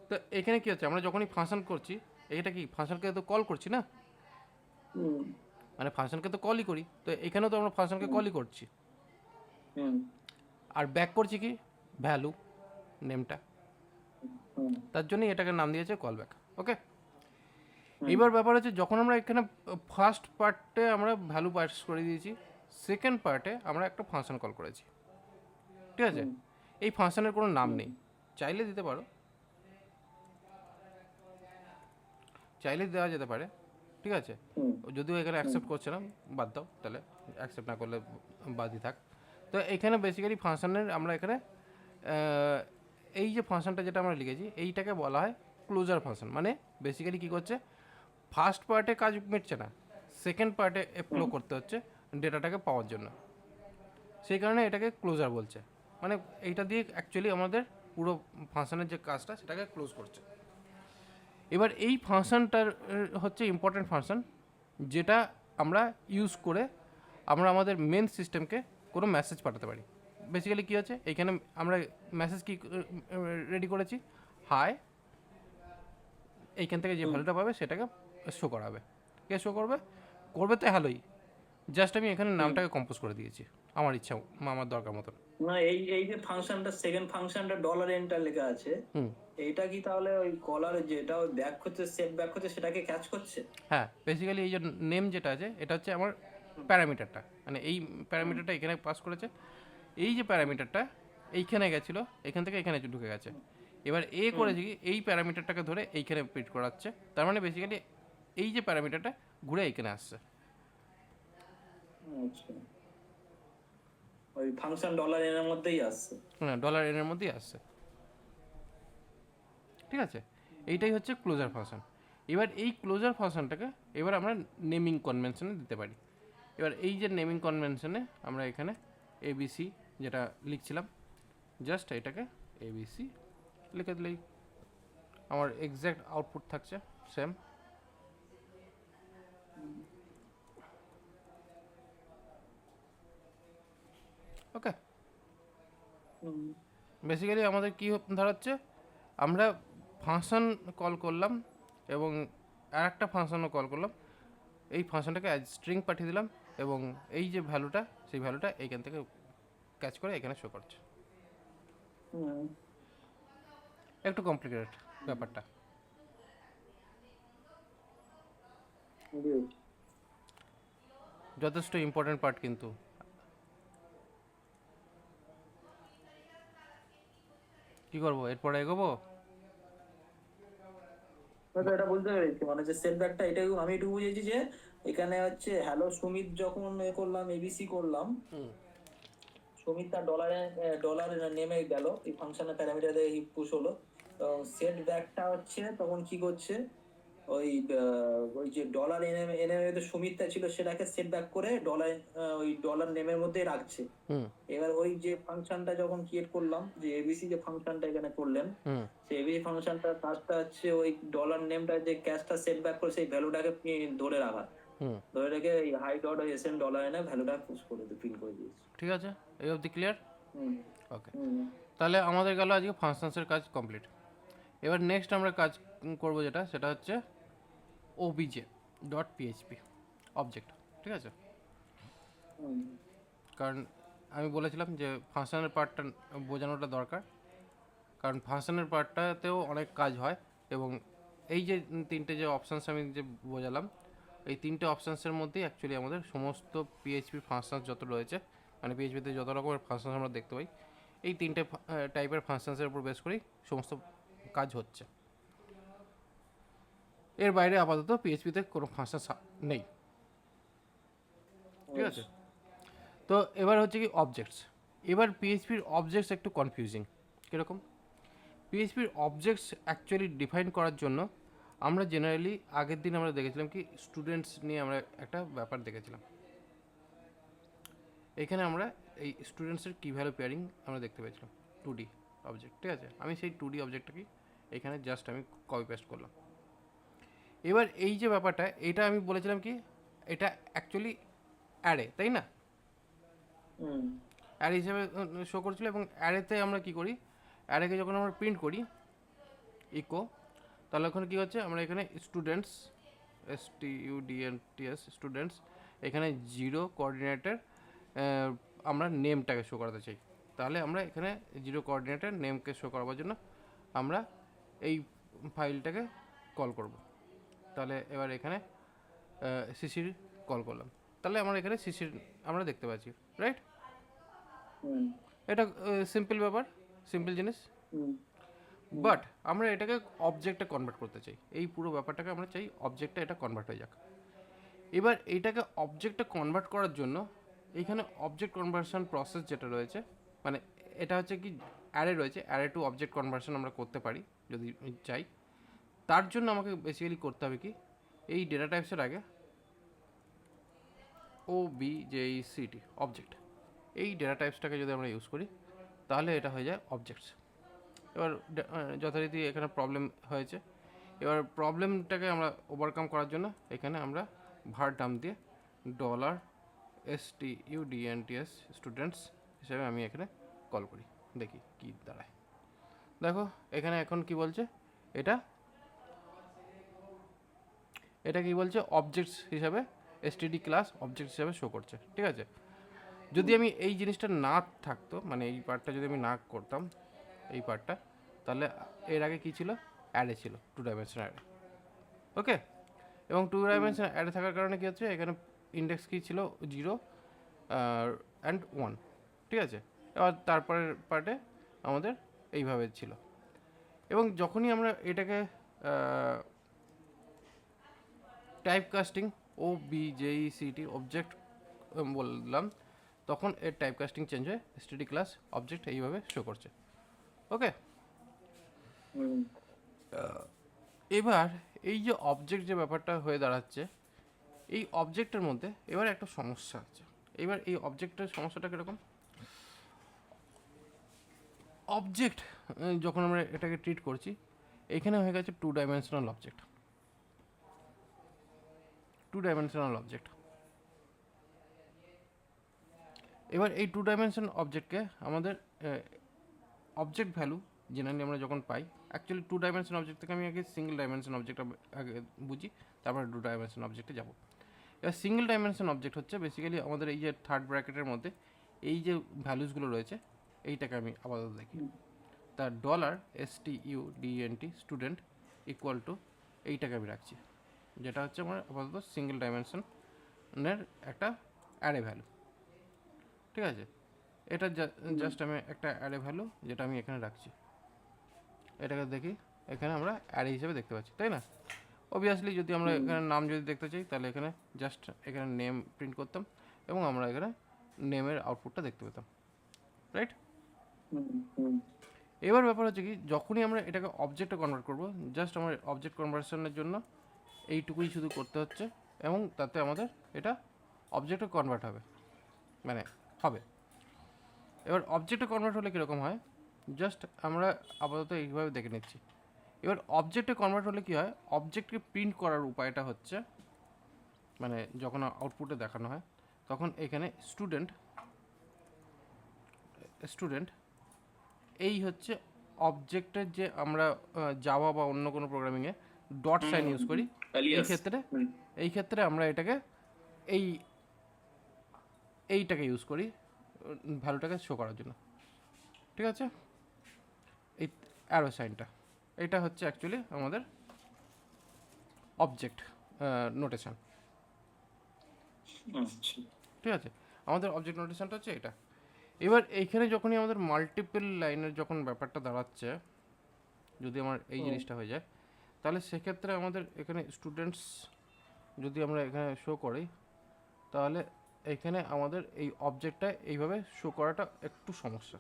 Speaker 2: তো এখানে কি হচ্ছে, আমরা যখনই ফাংশন করছি, এটা কি ফাংশনকে তো কল করছি না,
Speaker 1: হুম,
Speaker 2: মানে ফাংশনকে তো কলই করি, তো এখানেও তো আমরা ফাংশনকে
Speaker 1: হুম,
Speaker 2: কলই করছি।
Speaker 1: হুম,
Speaker 2: আর ব্যাক করছি কি, ভ্যালু নেমটা,
Speaker 1: হুম,
Speaker 2: তার জন্যই এটাকে নাম দিয়েছে কলব্যাক। ওকে,
Speaker 1: হুম,
Speaker 2: এইবার ব্যাপার হচ্ছে যখন আমরা এখানে ফার্স্ট পার্টে আমরা ভ্যালু পাস করে দিয়েছি, সেকেন্ড পার্টে আমরা একটা ফাংশন কল করেছি, ঠিক আছে।
Speaker 1: হুম,
Speaker 2: এই ফাংশনের কোনো নাম
Speaker 1: হুম,
Speaker 2: নেই, চাইলে দিতে পারো, চাইলে দেওয়া যেতে পারে, ঠিক আছে।
Speaker 1: হুম,
Speaker 2: যদিও এখানে অ্যাকসেপ্ট করছে না, বাদ দাও তাহলে, অ্যাকসেপ্ট না করলে বাদই থাক। তো এখানে বেসিক্যালি ফাংশনের আমরা এখানে এই যে ফাংশনটা যেটা আমরা লিখেছি এইটাকে বলা হয় ক্লোজার ফাংশন। মানে বেসিক্যালি কী করছে, ফার্স্ট পার্টে কাজ মিটছে না, সেকেন্ড পার্টে ফ্লো করতে হচ্ছে ডেটাটাকে পাওয়ার জন্য, সেই কারণে এটাকে ক্লোজার বলছে। মানে এইটা দিয়ে অ্যাকচুয়ালি আমাদের পুরো ফাংশনের যে কাজটা সেটাকে ক্লোজ করছে। এবার এই ফাংশনটার হচ্ছে ইম্পর্ট্যান্ট ফাংশন, যেটা আমরা ইউজ করে আমরা আমাদের মেন সিস্টেমকে কোনো মেসেজ পাঠাতে পারি। বেসিক্যালি কী হচ্ছে, এইখানে আমরা মেসেজ কি রেডি করেছি, হাই, এইখান থেকে যে
Speaker 1: হুম।
Speaker 2: ভ্যালুটা পাবে সেটাকে শো করাবে। কে শো করবে, করবে তো হ্যালোই, জাস্ট আমি এখানে
Speaker 1: হুম।
Speaker 2: নামটাকে কম্পোজ করে দিয়েছি আমার ইচ্ছা, আমার দরকার মতন।
Speaker 1: না, এই এই যে ফাংশনটা, সেকেন্ড ফাংশনটা ডলার এন্টার লেখা আছে,
Speaker 2: হুম,
Speaker 1: এইটা কি তাহলে ওই কলার যেটা ওই ব্যাক হচ্ছে, সেট ব্যাক হচ্ছে, সেটাকে ক্যাচ করছে?
Speaker 2: হ্যাঁ, বেসিক্যালি এই যে নেম যেটা আছে এটা হচ্ছে আমার
Speaker 1: হুম,
Speaker 2: প্যারামিটারটা, মানে এই
Speaker 1: হুম,
Speaker 2: প্যারামিটারটা এখানে পাস করেছে, এই যে প্যারামিটারটা এইখানে গেছিলো, এখান থেকে এখানে ঢুকে গেছে। এবার এ
Speaker 1: হুম,
Speaker 2: করেছে কি, এই প্যারামিটারটাকে ধরে এইখানে প্রিন্ট করাচ্ছে, তার মানে বেসিক্যালি এই যে প্যারামিটারটা ঘুরে এইখানে আসছে।
Speaker 1: আচ্ছা, ওই ফাংশন ডলার এর মধ্যেই আসছে।
Speaker 2: হ্যাঁ, ডলার এনের মধ্যেই আসছে, ঠিক আছে। এইটাই হচ্ছে ক্লোজার ফাংশন। এবার এই ক্লোজার ফাংশনটাকে এবার আমরা নেমিং কনভেনশনে দিতে পারি। এবার এই যে নেমিং কনভেনশনে আমরা এখানে এবিসি যেটা লিখছিলাম, জাস্ট এটাকে এবিসি লিখে দিলেই আমার এক্স্যাক্ট আউটপুট থাকছে সেম। ওকে,
Speaker 1: হুম,
Speaker 2: বেসিক্যালি আমাদের কী দাঁড়াচ্ছে, আমরা ফাংশন কল করলাম এবং আর একটা ফাংশনও কল করলাম, এই ফাংশনটাকে অ্যাজ স্ট্রিং পাঠিয়ে দিলাম এবং এই যে ভ্যালুটা, সেই ভ্যালুটা এইখান থেকে ক্যাচ করে এখানে শো করছে।
Speaker 1: হুম,
Speaker 2: একটু কমপ্লিকেটেড ব্যাপারটা,
Speaker 1: বুঝেছি।
Speaker 2: যথেষ্ট ইম্পর্টেন্ট পার্ট কিন্তু। কী করবো, এরপরে এগোবো?
Speaker 1: না, তো এটা বলতে পেরেছি, মানে যে সেট ব্যাকটা, এটা আমি একটু বুঝেছি যে এখানে হচ্ছে হ্যালো সুমিত যখন এ করলাম, এবিসি করলাম,
Speaker 2: হুম,
Speaker 1: সুমিত তার ডলার নেমে গেল, এই ফাংশনের প্যারামিটার দিয়ে পুশ হলো। তো সেট ব্যাকটা হচ্ছে তখন কি করছে, ওই ওই যে ডলার এনে এনে তো সুমিতটা ছিল, সেটাকে সেট ব্যাক করে ডলার, ওই ডলার নেমের মধ্যে রাখছে।
Speaker 2: হুম,
Speaker 1: এবার ওই যে ফাংশনটা যখন ক্রিয়েট করলাম, যে এবিসি যে ফাংশনটা এখানে করলেন,
Speaker 2: হুম,
Speaker 1: সেই এবিসি ফাংশনটার কাজটা হচ্ছে ওই ডলার নেমটা যে ক্যাশটা সেট ব্যাক করে সেই ভ্যালুটাকে ধরে রাখা,
Speaker 2: হুম,
Speaker 1: ধরে রেখে এই হাই ডট এসএন ডলার এনে ভ্যালুটা পুশ করে প্রিন্ট করে দিয়েছি।
Speaker 2: ঠিক আছে, এই অবধি ক্লিয়ার।
Speaker 1: হুম,
Speaker 2: ওকে,
Speaker 1: হুম,
Speaker 2: তাহলে আমাদের গেল আজকে ফাংশনসের কাজ কমপ্লিট। এবার নেক্সট আমরা কাজ করব যেটা, সেটা হচ্ছে ওবিজে ডট পিএইচপি অবজেক্ট, ঠিক আছে।
Speaker 1: হুম,
Speaker 2: কারণ আমি বলেছিলাম যে ফাংশনের পার্টটা বোঝানোটা দরকার, কারণ ফাংশনের পার্টটাতেও অনেক কাজ হয় এবং এই যে তিনটে যে অপশানস আমি যে বোঝালাম, এই তিনটে অপশানসের মধ্যেই অ্যাকচুয়ালি আমাদের সমস্ত পিএইচপি ফাংশনস যত রয়েছে, মানে পিএইচপিতে যত রকমের ফাংশনস আমরা দেখতে পাই, এই তিনটে টাইপের ফাংশনসের উপর বেস করেই সমস্ত কাজ হচ্ছে। এর বাইরে আপাতত পিএইচপিতে কোনো ফাংশন নেই, ঠিক আছে। তো এবার হচ্ছে কি অবজেক্টস। এবার পিএইচপির অবজেক্টস একটু কনফিউজিং। কীরকম, পিএইচপির অবজেক্টস অ্যাকচুয়ালি ডিফাইন করার জন্য আমরা জেনারেলি আগের দিন আমরা দেখেছিলাম কি স্টুডেন্টস নিয়ে আমরা একটা ব্যাপার দেখেছিলাম। এখানে আমরা এই স্টুডেন্টসের কি ভ্যালু পেয়ারিং আমরা দেখতে পেয়েছিলাম 2D অবজেক্ট, ঠিক আছে। আমি সেই 2D অবজেক্টটাকে এখানে জাস্ট আমি কপি পেস্ট করলাম। এবার এই যে ব্যাপারটা, এটা আমি বলেছিলাম কি এটা অ্যাকচুয়ালি অ্যারে, তাই না?
Speaker 1: হুম
Speaker 2: অ্যারে হিসেবে শো করছিল, এবং অ্যারেতে আমরা কি করি, অ্যারেকে যখন আমরা প্রিন্ট করি ইকো, তাহলে ওখানে কী হচ্ছে, আমরা এখানে স্টুডেন্টস STUDENTS স্টুডেন্টস, এখানে 0 কোঅর্ডিনেটের আমরা নেমটাকে শো করাতে চাই। তাহলে আমরা এখানে 0 কোঅর্ডিনেটের নেমকে শো করাবার জন্য আমরা এই ফাইলটাকে কল করব। তাহলে এবার এখানে সিসির কল করলাম, তাহলে আমরা এখানে সিসির আমরা দেখতে পাচ্ছি, রাইট?
Speaker 1: হুম
Speaker 2: এটা সিম্পল ব্যাপার, সিম্পল জিনিস।
Speaker 1: হুম
Speaker 2: বাট আমরা এটাকে অবজেক্টে কনভার্ট করতে চাই, এই পুরো ব্যাপারটাকে আমরা চাই অবজেক্টে এটা কনভার্ট হয়ে যাক। এবার এইটাকে অবজেক্টে কনভার্ট করার জন্য এইখানে অবজেক্ট কনভার্সন প্রসেস যেটা রয়েছে, মানে এটা হচ্ছে কি অ্যারে রয়েছে, অ্যারে টু অবজেক্ট কনভার্সন আমরা করতে পারি যদি চাই। তার জন্য আমাকে বেসিক্যালি করতে হবে কি, এই ডেটা টাইপসের আগে OBJECT অবজেক্ট, এই ডেটা টাইপসটাকে যদি আমরা ইউজ করি তাহলে এটা হয়ে যায় অবজেক্টস। এবার যথারীতি এখানে প্রবলেম হয়েছে, এবার প্রবলেমটাকে আমরা ওভারকাম করার জন্য এখানে আমরা ভার টার্ম দিয়ে $STUDENTS স্টুডেন্টস হিসেবে আমি এখানে কল করি, দেখি কি দাঁড়ায়। দেখো এখানে এখন কি বলছে, এটা কি বলছে, অবজেক্টস হিসাবে STD ক্লাস অবজেক্ট হিসাবে শো করছে, ঠিক আছে। যদি আমি এই জিনিসটা না থাকতো, মানে এই পার্টটা যদি আমি না করতাম এই পার্টটা, তাহলে এর আগে কি ছিল, অ্যারে ছিল, 2 ডাইমেনশনাল অ্যারে, ওকে। এবং 2 ডাইমেনশনাল অ্যারে থাকার কারণে কী হচ্ছে, এখানে ইন্ডেক্স কি ছিল 0 অ্যান্ড 1, ঠিক আছে। এবার তারপরের পার্টে আমাদের এইভাবে ছিল, এবং যখনই আমরা এটাকে টাইপ কাস্টিং OBJECT অবজেক্ট বললাম, তখন এর টাইপ কাস্টিং চেঞ্জ হয়ে STD ক্লাস অবজেক্ট এইভাবে শো করছে, ওকে।
Speaker 1: হুম
Speaker 2: এবার এই যে অবজেক্ট যে ব্যাপারটা হয়ে দাঁড়াচ্ছে, এই অবজেক্টের মধ্যে এবার একটা সমস্যা আছে। এবার এই অবজেক্টের সমস্যাটা কীরকম, অবজেক্ট যখন আমরা এটাকে ট্রিট করছি, এখানে হয়ে গেছে 2 ডাইমেনশনাল অবজেক্ট, 2 ডাইমেনশনাল অবজেক্ট। এবার এই 2 ডাইমেনশন অবজেক্টকে আমাদের অবজেক্ট ভ্যালু জেনারেলি আমরা যখন পাই, অ্যাকচুয়ালি 2 ডাইমেনশন অবজেক্ট থেকে আমি আগে সিঙ্গেল ডাইমেনশন অবজেক্ট আগে বুঝি, তারপরে 2 ডাইমেনশন অবজেক্টে যাব। এবার সিঙ্গেল ডাইমেনশন অবজেক্ট হচ্ছে বেসিক্যালি আমাদের এই যে থার্ড ব্র্যাকেটের মধ্যে এই যে ভ্যালুসগুলো রয়েছে, এইটাকে আমি আপাতত দেখি। তা $STUDENT স্টুডেন্ট ইকুয়াল টু এইটাকে আমি রাখছি, যেটা হচ্ছে আমার আপাতত সিঙ্গেল ডাইমেনশনের একটা অ্যারে ভ্যালু, ঠিক আছে। এটা জাস্ট আমি একটা অ্যারে ভ্যালু যেটা আমি এখানে রাখছি, এটাকে দেখি এখানে আমরা অ্যারে হিসেবে দেখতে পাচ্ছি, তাই না? অবভিয়াসলি যদি আমরা এখানে নাম যদি দেখতে চাই, তাহলে এখানে জাস্ট এখানে নেম প্রিন্ট করতাম এবং আমরা এখানে নেমের আউটপুটটা দেখতে পেতাম, রাইট? এবার ব্যাপার হচ্ছে কি, যখনই আমরা এটাকে অবজেক্টে কনভার্ট করব, জাস্ট আমার অবজেক্ট কনভার্সনের জন্য এইটুকুই শুধু করতে হচ্ছে, এবং তাতে আমাদের এটা অবজেক্টে কনভার্ট হবে, মানে হবে। এবার অবজেক্টে কনভার্ট হলে কীরকম হয়, জাস্ট আমরা আপাতত এইভাবে দেখে নিচ্ছি। এবার অবজেক্টে কনভার্ট হলে কী হয়, অবজেক্টকে প্রিন্ট করার উপায়টা হচ্ছে, মানে যখন আউটপুটে দেখানো হয় তখন এখানে স্টুডেন্ট এই হচ্ছে অবজেক্টের যে আমরা জাভা বা অন্য কোনো প্রোগ্রামিংয়ে ডট সাইন ইউজ করি, এই ক্ষেত্রে আমরা এটাকে এইটাকে ইউজ করি ভ্যালুটাকে শো করার জন্য, ঠিক আছে। এই অ্যারো সাইনটা, এটা হচ্ছে অ্যাকচুয়ালি আমাদের অবজেক্ট নোটেশন, ঠিক আছে। আমাদের অবজেক্ট নোটেশনটা হচ্ছে এটা। এবার এইখানে যখনই আমাদের মাল্টিপল লাইনের যখন ব্যাপারটা দাঁড়াচ্ছে, যদি আমার এই জিনিসটা হয়ে যায়, তাহলে সেক্ষেত্রে আমাদের এখানে স্টুডেন্টস যদি আমরা এখানে শো করি, তাহলে এখানে আমাদের এই অবজেক্টটা এইভাবে শো করাটা একটু সমস্যা।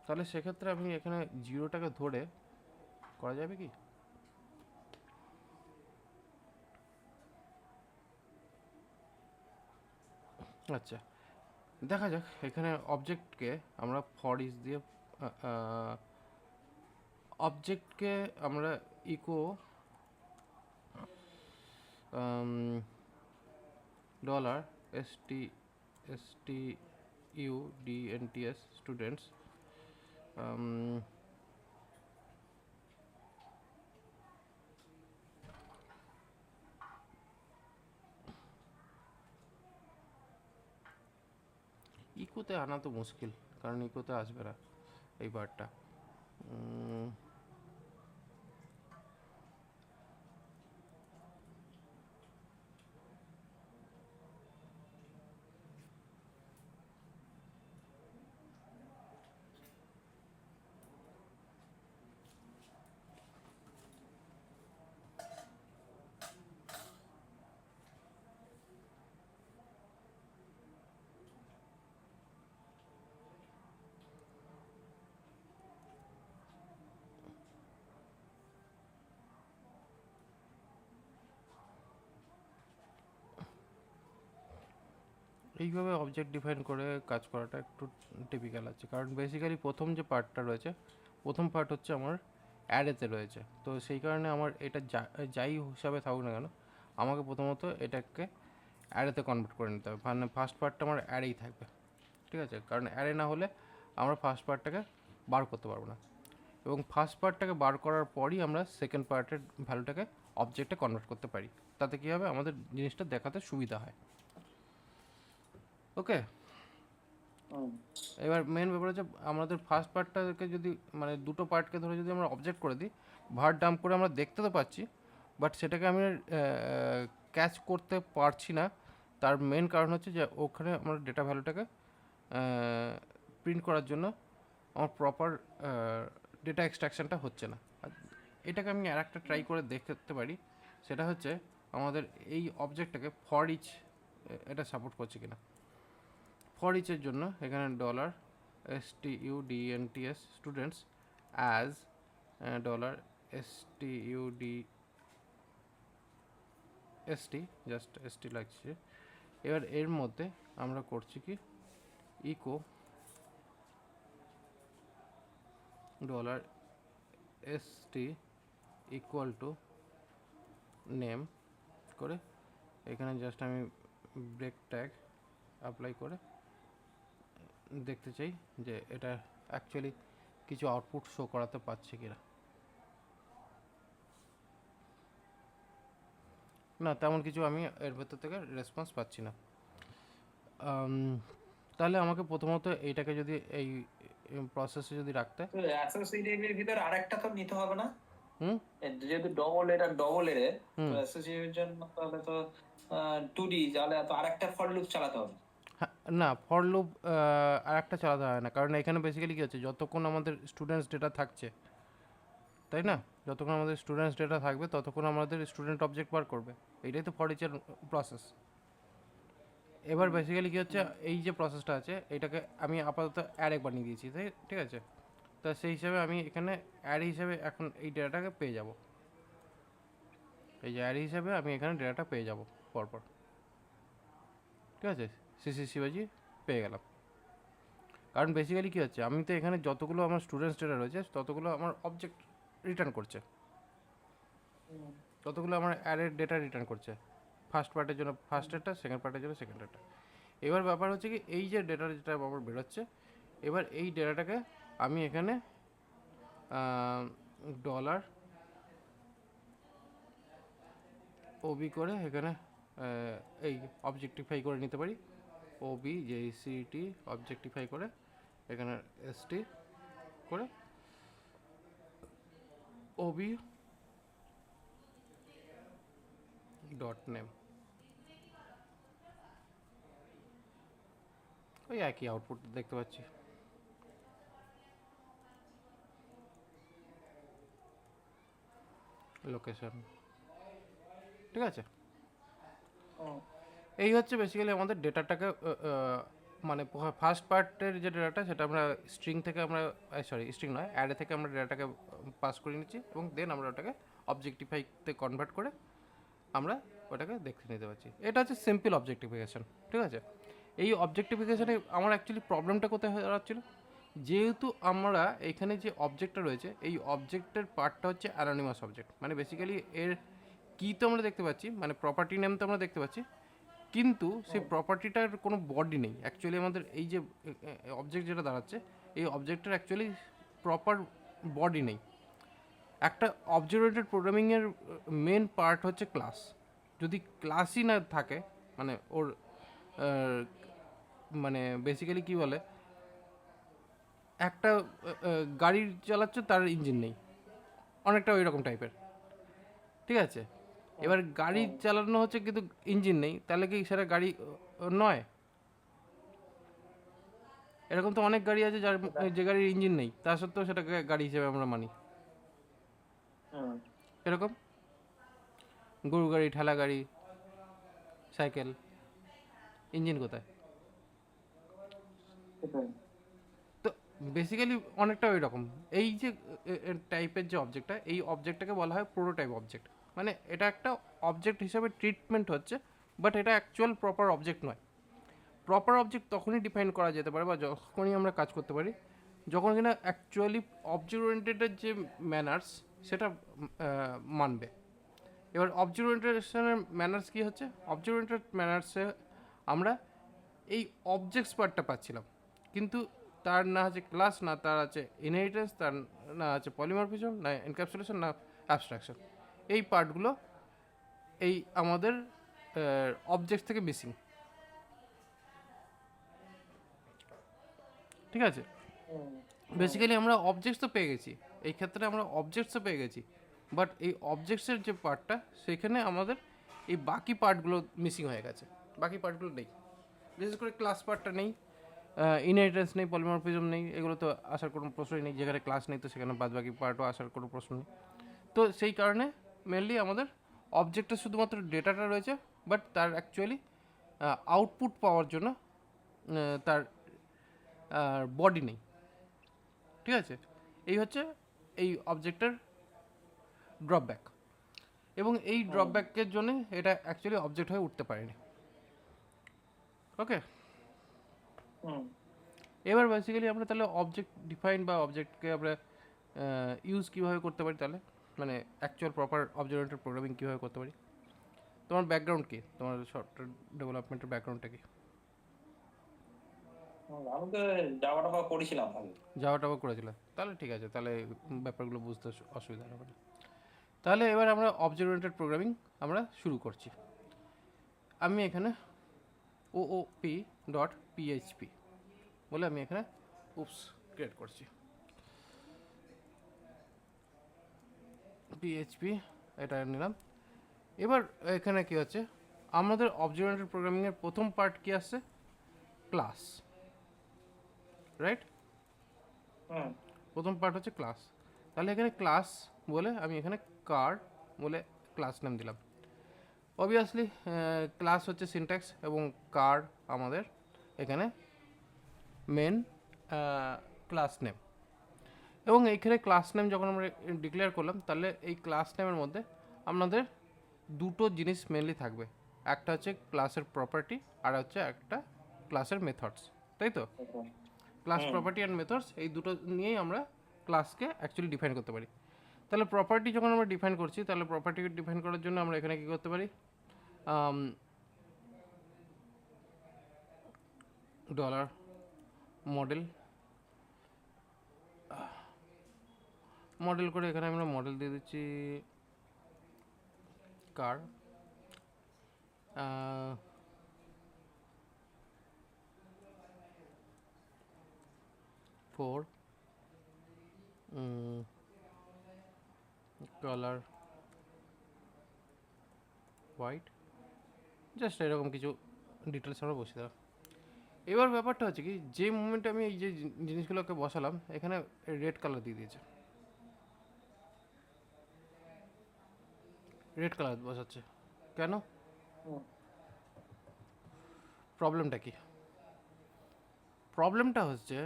Speaker 2: তাহলে সেক্ষেত্রে আমি এখানে 0টাকে ধরে করা যাবে কি, আচ্ছা দেখা যাক এখানে অবজেক্টকে আমরা ফর ইজ দিয়ে অবজেক্টকে আমরা ইকো ডলার students স্টুডেন্টস ইকোতে আনা তো মুশকিল, কারণ ইকোতে আসবে না এই বারটা। এইভাবে অবজেক্ট ডিফাইন করে কাজ করাটা একটু টিপিক্যাল আছে, কারণ বেসিক্যালি প্রথম যে পার্টটা রয়েছে, প্রথম পার্ট হচ্ছে আমার অ্যারেতে রয়েছে। তো সেই কারণে আমার এটা যাই হিসাবে থাকুক না কেন, আমাকে প্রথমত এটাকে অ্যারেতে কনভার্ট করে নিতে হবে, মানে ফার্স্ট পার্টটা আমার অ্যারেই থাকবে, ঠিক আছে? কারণ অ্যারে না হলে আমরা ফার্স্ট পার্টটাকে বার করতে পারবো না, এবং ফার্স্ট পার্টটাকে বার করার পরই আমরা সেকেন্ড পার্টের ভ্যালুটাকে অবজেক্টে কনভার্ট করতে পারি। তাতে কী হবে, আমাদের জিনিসটা দেখাতে সুবিধা হয়। ওকে, এবার মেন ব্যাপার হচ্ছে আমাদের ফার্স্ট পার্টটাকে যদি মানে দুটো পার্টকে ধরে যদি আমরা অবজেক্ট করে দিই, ভার ডাম্প করে আমরা দেখতে তো পাচ্ছি, বাট সেটাকে আমি ক্যাচ করতে পারছি না। তার মেন কারণ হচ্ছে যে ওখানে আমার ডেটা ভ্যালুটাকে প্রিন্ট করার জন্য আমার প্রপার ডেটা এক্সট্রাকশনটা হচ্ছে না। আর এটাকে আমি আর একটা ট্রাই করে দেখতে পারি, সেটা হচ্ছে আমাদের এই অবজেক্টটাকে ফর ইচ এটা সাপোর্ট করছে কিনা। ফর ইচের জন্য এখানে dollar students students as dollar stust just st লাগছে। এবার এর মধ্যে আমরা করছি কি, echo dollar st equal to name করে এখানে জাস্ট আমি ব্রেক ট্যাগ অ্যাপ্লাই করে দেখতে চাই যে এটা অ্যাকচুয়ালি কিছু আউটপুট শো করাতে পারছে কিনা। না, তেমন কিছু আমি এর ভেতর থেকে রেসপন্স পাচ্ছি না। তাহলে আমাকে প্রথমত এইটাকে যদি এই প্রসেসে যদি রাখতে,
Speaker 1: অ্যাসোসিয়েটিভের ভিতর আরেকটা তো নিতে হবে না?
Speaker 2: হুম
Speaker 1: যেহেতু ডবল এর তো অ্যাসোসিয়েটিভের জন্য তাহলে তো 2D, তাহলে তো আরেকটা ফর লুপ চালাতে হবে।
Speaker 2: হ্যাঁ, না, ফর লুপ আর একটা চালাতে হয় না, কারণ এখানে বেসিক্যালি কী হচ্ছে, যতক্ষণ আমাদের স্টুডেন্টস ডেটা থাকছে, তাই না, যতক্ষণ আমাদের স্টুডেন্টস ডেটা থাকবে ততক্ষণ আমাদের স্টুডেন্ট অবজেক্ট বার করবে, এইটাই তো ফর ইচের প্রসেস। এবার বেসিক্যালি কী হচ্ছে, এই যে প্রসেসটা আছে এটাকে আমি আপাতত অ্যারে বানিয়ে দিয়েছি, তাই ঠিক আছে? তা সেই হিসাবে আমি এখানে অ্যারে হিসাবে এখন এই ডেটাটাকে পেয়ে যাব, এই যে অ্যারে হিসাবে আমি এখানে ডেটাটা পেয়ে যাব পরপর, ঠিক আছে? শিবাজি পেয়ে গেলাম। কারণ বেসিক্যালি কী হচ্ছে, আমি তো এখানে যতগুলো আমার স্টুডেন্টস ডেটা রয়েছে ততগুলো আমার অবজেক্ট রিটার্ন করছে, ততগুলো আমার অ্যারের ডেটা রিটার্ন করছে। ফার্স্ট পার্টের জন্য ফার্স্টেরটা, সেকেন্ড পার্টের জন্য সেকেন্ডেরটা। এবার ব্যাপার হচ্ছে কি, এই যে ডেটা যেটা আমার বেরোচ্ছে, এবার এই ডেটাটাকে আমি এখানে ডলার ওবি করে এখানে এই অবজেক্টিফাই করে নিতে পারি, ওবি জেসিটি অবজেক্টিফাই করে এখানে এসটি করে ওবি ডট নেম, ওই একই আউটপুট দেখতে পাচ্ছি। লোকেশন, ঠিক আছে? এই হচ্ছে বেসিক্যালি আমাদের ডেটাটাকে মানে ফার্স্ট পার্টের যে ডেটাটা সেটা আমরা স্ট্রিং থেকে আমরা স্ট্রিং নয়, অ্যারে থেকে আমরা ডেটাটাকে পাস করে নিচ্ছি, এবং দেন আমরা ওটাকে অবজেক্টিফাইতে কনভার্ট করে আমরা ওটাকে দেখতে নিতে পারছি। এটা হচ্ছে সিম্পল অবজেক্টিফিকেশন, ঠিক আছে? এই অবজেক্টিফিকেশানে আমার অ্যাকচুয়ালি প্রবলেমটা কোথায় হয়ে দাঁড়াচ্ছিল, যেহেতু আমরা এখানে যে অবজেক্টটা রয়েছে এই অবজেক্টের পার্টটা হচ্ছে অ্যানোনিমাস অবজেক্ট, মানে বেসিক্যালি এর কি তো আমরা দেখতে পাচ্ছি, মানে প্রপার্টি নেম তো আমরা দেখতে পাচ্ছি, কিন্তু সেই প্রপার্টিটার কোনো বডি নেই। অ্যাকচুয়ালি আমাদের এই যে অবজেক্ট যেটা দাঁড়াচ্ছে, এই অবজেক্টের অ্যাকচুয়ালি প্রপার বডি নেই। একটা অবজেক্ট ওরিয়েন্টেড প্রোগ্রামিংয়ের মেন পার্ট হচ্ছে ক্লাস। যদি ক্লাসই না থাকে, মানে ওর মানে বেসিক্যালি কী বলে, একটা গাড়ি চালাচ্ছে তার ইঞ্জিন নেই, অনেকটা ওই রকম টাইপের, ঠিক আছে? এবার গাড়ি চালানো হচ্ছে কিন্তু ইঞ্জিন নেই, তাহলে কি সেটা গাড়ি নয়? এরকম তো অনেক গাড়ি আছে যার যে গাড়ির ইঞ্জিন নেই, তা সত্ত্বেও সেটাকে গাড়ি হিসেবে আমরা মানি। এরকম গরু গাড়ি, ঠেলা গাড়ি, সাইকেল, ইঞ্জিন কোথায়? তো বেসিক্যালি অনেকটা ওই রকম। এই যে টাইপের যে অবজেক্টটা, এই অবজেক্টটাকে বলা হয় প্রোটোটাইপ অবজেক্ট। মানে এটা একটা অবজেক্ট হিসাবে ট্রিটমেন্ট হচ্ছে, বাট এটা অ্যাকচুয়াল প্রপার অবজেক্ট নয়। প্রপার অবজেক্ট তখনই ডিফাইন করা যেতে পারে বা যখনই আমরা কাজ করতে পারি যখন কিনা অ্যাকচুয়ালি অবজেক্ট ওরিয়েন্টেডের যে ম্যানার্স সেটা মানবে। এবার অবজেক্ট ওরিয়েন্টেশনের ম্যানার্স কী হচ্ছে, অবজেক্ট ওরিয়েন্টেড ম্যানার্সে আমরা এই অবজেক্টস পার্টটা পাচ্ছিলাম, কিন্তু তার না আছে ক্লাস, না তার আছে ইনহেরিটেন্স, তার না আছে পলিমরফিজম, না এনক্যাপসুলেশন, না অ্যাবস্ট্রাকশন। এই পার্টগুলো এই আমাদের অবজেক্ট থেকে মিসিং, ঠিক আছে? বেসিক্যালি আমরা অবজেক্টস তো পেয়ে গেছি, এই ক্ষেত্রে আমরা অবজেক্টস তো পেয়ে গেছি, বাট এই অবজেক্টসের যে পার্টটা সেখানে আমাদের এই বাকি পার্টগুলো মিসিং হয়ে গেছে, বাকি পার্টগুলো নেই। বিশেষ করে ক্লাস পার্টটা নেই, ইনহেরিটেন্স নেই, পলিমরফিজম নেই, এগুলো তো আসার কোনো প্রশ্নই নেই। যেখানে ক্লাস নেই তো সেখানে বাদ বাকি পার্টও আসার কোনো প্রশ্ন নেই। তো সেই কারণে মেনলি আমাদের অবজেক্টে শুধুমাত্র ডেটাটা রয়েছে, বাট তার অ্যাকচুয়ালি আউটপুট পাওয়ার জন্য তার বডি নেই, ঠিক আছে? এই হচ্ছে এই অবজেক্টের ড্রপব্যাক, এবং এই ড্রপব্যাকের জন্য এটা অ্যাকচুয়ালি অবজেক্ট হয়ে উঠতে পারেনি। ওকে, এবার বেসিক্যালি আমরা তাহলে অবজেক্ট ডিফাইন বা অবজেক্টকে আমরা ইউজ কীভাবে করতে পারি, তাহলে মানে actual proper object oriented programming কীভাবে করতে পারি। তোমার ব্যাকগ্রাউন্ড কী, তোমার সফটওয়্যার ডেভেলপমেন্টের ব্যাকগ্রাউন্ডটা কী?
Speaker 1: আমি তো জাভা টাভা পড়েছিলাম আগে।
Speaker 2: যাওয়া টাওয়া করেছিল, তাহলে ঠিক আছে, তাহলে ব্যাপারগুলো বুঝতে অসুবিধা হবে না। তাহলে এবার আমরা অবজেক্ট ওরিয়েন্টেড প্রোগ্রামিং আমরা শুরু করছি। আমি এখানে oop.php বলে আমি এখানে উপস ক্রিয়েট করছি। পিএইচপি এটা নিলাম। এবার এখানে কি হচ্ছে, আমাদের অবজেক্ট ওরিয়েন্টেড প্রোগ্রামিংয়ের প্রথম পার্ট কি আসছে, ক্লাস, রাইট? প্রথম পার্ট হচ্ছে ক্লাস। তাহলে এখানে ক্লাস বলে আমি এখানে কার বলে ক্লাস নাম দিলাম। অবভিয়াসলি ক্লাস হচ্ছে সিনট্যাক্স এবং কার আমাদের এখানে মেন ক্লাস নেম। এবং এইখানে ক্লাস নেম যখন আমরা ডিক্লেয়ার করলাম, তাহলে এই ক্লাস নেমের মধ্যে আমাদের দুটো জিনিস মেনলি থাকবে, একটা হচ্ছে ক্লাসের প্রপার্টি আর হচ্ছে একটা ক্লাসের মেথডস, তাই তো? ক্লাস প্রপার্টি অ্যান্ড মেথডস, এই দুটো নিয়েই আমরা ক্লাসকে অ্যাকচুয়ালি ডিফাইন করতে পারি। তাহলে প্রপার্টি যখন আমরা ডিফাইন করছি, তাহলে প্রপার্টিকে ডিফাইন করার জন্য আমরা এখানে কী করতে পারি, ডলার মডেল মডেল করে এখানে আমরা মডেল দিয়ে দিচ্ছি কার, ফোর কালার হোয়াইট, জাস্ট এরকম কিছু ডিটেলস আমরা বসে দিলাম। এবার ব্যাপারটা হচ্ছে কি, যে মুমেন্টে আমি এই যে জিনিসগুলোকে বসালাম, এখানে রেড কালার দিয়ে দিয়েছে, রেড কালার বসাচ্ছে কেন? প্রবলেমটা কি? প্রবলেমটা হচ্ছে,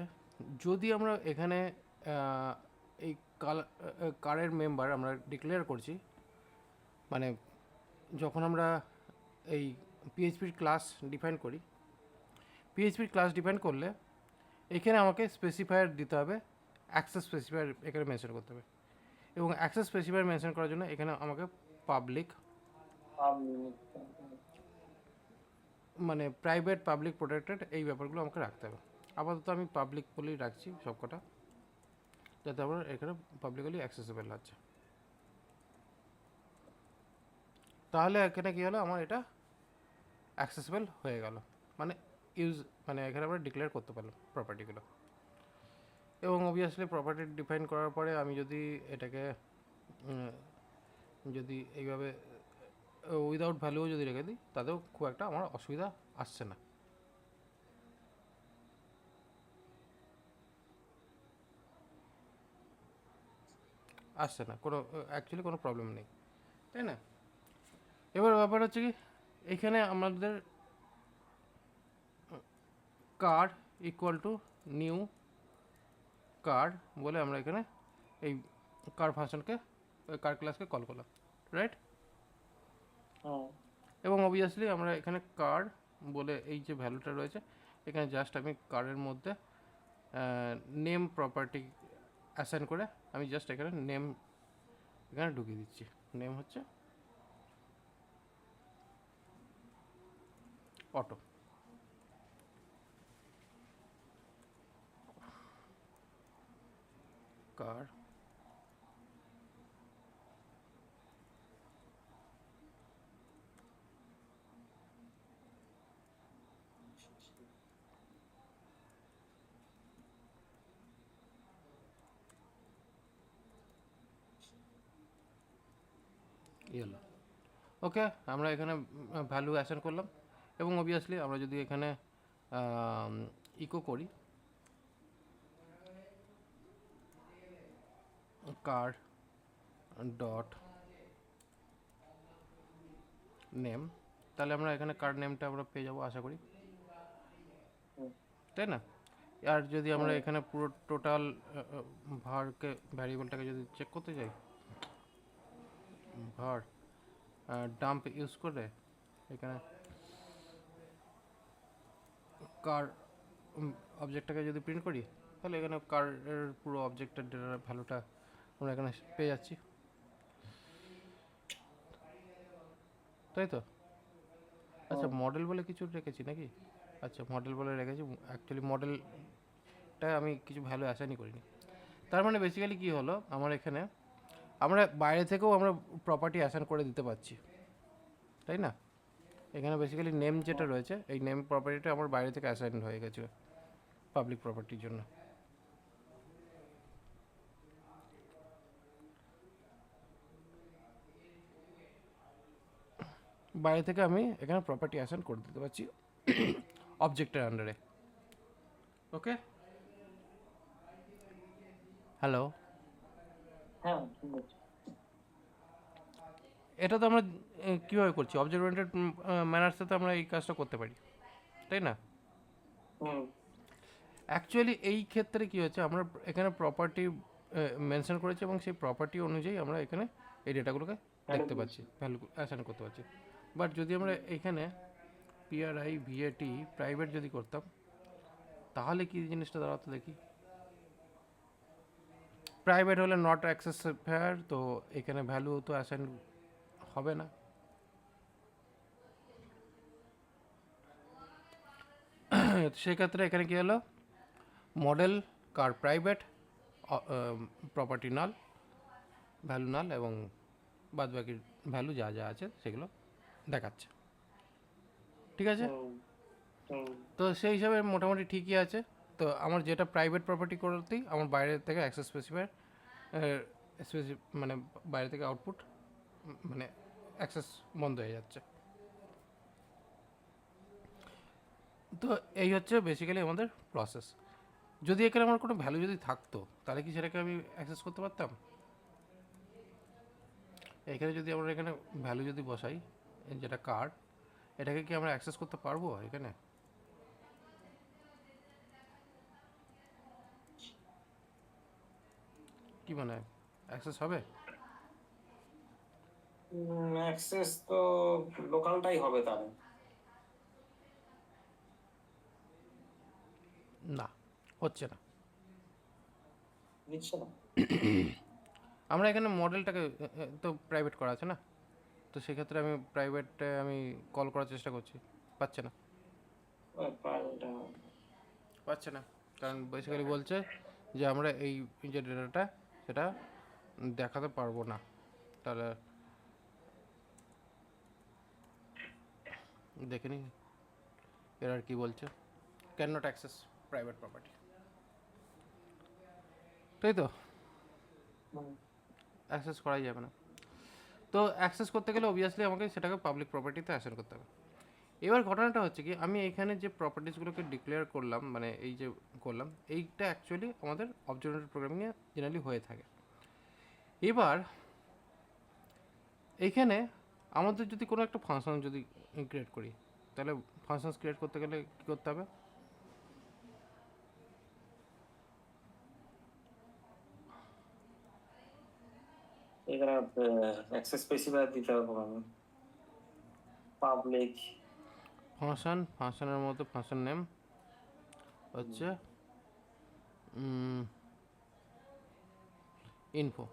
Speaker 2: যদি আমরা এখানে এই কারের মেম্বার আমরা ডিক্লেয়ার করছি, মানে যখন আমরা এই পিএইচপির ক্লাস ডিফাইন করি, পিএইচপির ক্লাস ডিফাইন করলে এখানে আমাকে স্পেসিফায়ার দিতে হবে, অ্যাক্সেস স্পেসিফায়ার এখানে মেনশন করতে হবে, এবং অ্যাক্সেস স্পেসিফায়ার মেনশন করার জন্য এখানে আমাকে পাবলিক মানে প্রাইভেট পাবলিক প্রোটেক্টেড এই ব্যাপারগুলো আমাকে রাখতে হবে। আপাতত আমি পাবলিক বলেই রাখছি সব কটা, যাতে আমার এখানে পাবলিকলি অ্যাক্সেসেবল আছে। তাহলে এখানে কী হলো, আমার এটা অ্যাক্সেসেবল হয়ে গেল, মানে ইউজ মানে এখানে আমরা ডিক্লেয়ার করতে পারলাম প্রপার্টিগুলো। এবং অবভিয়াসলি প্রপার্টি ডিফাইন করার পরে আমি যদি এটাকে যদি এইভাবে উইদাউট ভ্যালুও যদি রেখে দিই, তাতেও খুব একটা আমার অসুবিধা আসছে না। আসছে না, কোনো অ্যাকচুয়ালি কোনো প্রবলেম নেই, তাই না? এবার ব্যাপার হচ্ছে কি, এখানে আমাদের কার ইকুয়াল টু নিউ কার বলে আমরা এখানে এই কার ফাংশনকে কার ক্লাসকে কল করলাম, রাইট? এবং অবভিয়াসলি আমরা এখানে কার বলে এই যে ভ্যালুটা রয়েছে, এখানে জাস্ট আমি কারের মধ্যে নেম প্রপার্টি অ্যাসাইন করে আমি জাস্ট এখানে নেম এখানে ঢুকিয়ে দিচ্ছি। নেম হচ্ছে অটো। কার ইয়েলো। ওকে, আমরা এখানে ভ্যালু অ্যাসাইন করলাম, এবং অবভিয়াসলি আমরা যদি এখানে ইকো করি কার ডট নেম, তাহলে আমরা এখানে কার নেমটা আমরা পেয়ে যাবো আশা করি, তাই না? আর যদি আমরা এখানে পুরো টোটাল ভারকে ভ্যারিয়েবলটাকে যদি চেক করতে চাই, ভার ডাম্প ইউজ করে এখানে কার অবজেক্টটাকে যদি প্রিন্ট করি, তাহলে এখানে কারের পুরো অবজেক্টের ডেটার ভ্যালুটা আমরা এখানে পেয়ে যাচ্ছি, তাই তো? আচ্ছা, মডেল বলে কিছু রেখেছি নাকি? আচ্ছা, মডেল বলে রেখেছি, অ্যাকচুয়ালি মডেলটা আমি কিছু ভ্যালু অ্যাসাইনই করিনি। তার মানে বেসিক্যালি কী হলো, আমার এখানে আমরা বাইরে থেকেও আমরা প্রপার্টি অ্যাসাইন করে দিতে পারছি, তাই না? এখানে বেসিক্যালি নেম যেটা রয়েছে, এই নেম প্রপার্টিটা আমার বাইরে থেকে অ্যাসাইন হয়ে গেছে পাবলিক প্রপার্টির জন্য। বাইরে থেকে আমি এখানে প্রপার্টি অ্যাসাইন করে দিতে পারছি অবজেক্টের আন্ডারে। ওকে, হ্যালো,
Speaker 1: হ্যাঁ,
Speaker 2: এটা তো আমরা কীভাবে করছি, অবজেক্ট ওরিয়েন্টেড ম্যানার্সে তো আমরা এই কাজটা করতে পারি, তাই না? অ্যাকচুয়ালি এই ক্ষেত্রে কী হচ্ছে, আমরা এখানে প্রপার্টি মেনশন করেছি, এবং সেই প্রপার্টি অনুযায়ী আমরা এখানে এই ডেটাগুলোকে দেখতে পাচ্ছি, ভ্যালু অ্যাসাইন করতে পারছি। বাট যদি আমরা এখানে পিআরআই ভিএটি প্রাইভেট যদি করতাম, তাহলে কি জিনিসটা দাঁড়াতো দেখি। প্রাইভেট হলে নট অ্যাক্সেসিবল, তো এখানে ভ্যালু তো অ্যাসাইন হবে না। সেক্ষেত্রে এখানে কী হলো, মডেল কার প্রাইভেট, প্রপার্টি নাল, ভ্যালু নাল, এবং বাদ বাকি ভ্যালু যা যা আছে সেগুলো দেখাচ্ছে, ঠিক আছে? তো সেই হিসাবে মোটামুটি ঠিকই আছে। তো আমার যেটা প্রাইভেট প্রপার্টি করতেই আমার বাইরে থেকে অ্যাক্সেস স্পেসিফায়ার মানে বাইরে থেকে আউটপুট মানে অ্যাক্সেস বন্ধ হয়ে যাচ্ছে। তো এই হচ্ছে বেসিক্যালি আমাদের প্রসেস। যদি এখানে আমার কোনো ভ্যালু যদি থাকতো, তাহলে কি সেটাকে আমি অ্যাক্সেস করতে পারতাম? এখানে যদি আমরা এখানে ভ্যালু যদি বসাই, যেটা কার্ড, এটাকে কি আমরা অ্যাক্সেস করতে পারবো এখানে? কি মনে হয়, অ্যাক্সেস হবে?
Speaker 1: অ্যাক্সেস তো লোকালটাই হবে তাহলে।
Speaker 2: না, হচ্ছে না।
Speaker 1: নিচ্ছে না।
Speaker 2: আমরা এখানে মডেলটাকে তো প্রাইভেট করা আছে না, তো সেক্ষেত্রে আমি প্রাইভেটে আমি কল করার চেষ্টা করছি, পাচ্ছে না। পাচ্ছে না, কারণ বেসিক্যালি বলছে যে আমরা এই যে ডেটাটা সেটা দেখাতে পারবো না। তাহলে দেখে নিই এর আর কি বলছে, can not access private property, তাই তো, অ্যাক্সেস করাই যাবে না। তো অ্যাক্সেস করতে গেলে অবভিয়াসলি আমাকে সেটাকে পাবলিক প্রপার্টিতে অ্যাসাইন করতে হবে। এবার ঘটনাটা হচ্ছে কি, আমি এখানে যে প্রপার্টিসগুলোকে ডিক্লেয়ার করলাম, মানে এই যে করলাম, এইটা অ্যাকচুয়ালি আমাদের অবজেক্ট ওরিয়েন্টেড প্রোগ্রামিংয়ে জেনারেলি হয়ে থাকে। এবার এইখানে আমাদের যদি কোনো একটা ফাংশন যদি ক্রিয়েট করি, তাহলে ফাংশনস ক্রিয়েট করতে গেলে কী করতে হবে?
Speaker 1: এখানে অ্যাক্সেস স্পেসিফায়ার দিতে হবে পাবলিক
Speaker 2: ফাংশনের মধ্যে ফাংশন নেম হচ্ছে ইনফো।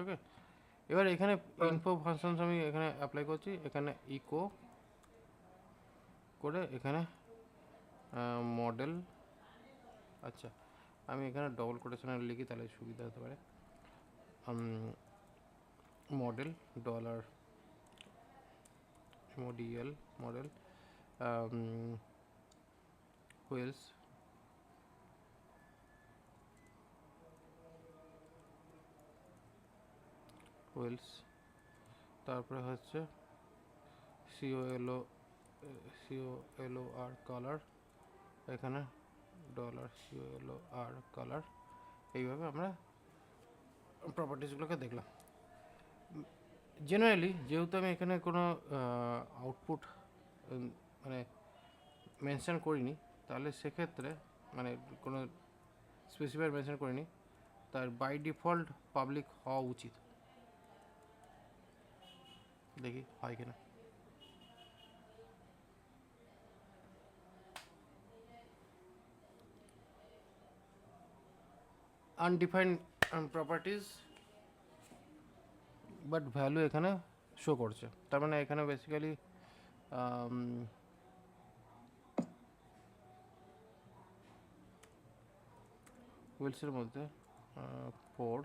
Speaker 2: ওকে, এবার এখানে ইনফো ফাংশনস আমি এখানে অ্যাপ্লাই করছি, এখানে ইকো করে এখানে মডেল। আচ্ছা, আমি এখানে ডবল কোটেশনে লিখি তাহলে সুবিধা হতে পারে। Model dollar model model wheels wheels, তারপরে হচ্ছে COLOR কালার, এখানে ডলার COLOR কালার। এইভাবে আমরা প্রপার্টিসগুলোকে দেখলাম। জেনারেলি যেহেতু আমি এখানে কোনো আউটপুট মানে মেনশন করিনি, তাহলে সেক্ষেত্রে মানে কোনো স্পেসিফায়ার মেনশন করিনি, তার বাই ডিফল্ট পাবলিক হওয়া উচিত। দেখি হয় কিনা। আনডিফাইন্ড প্রপার্টিজ বাট ভ্যালু এখানে শো করছে, তার মানে এখানে বেসিক্যালি হুইলসের মধ্যে 4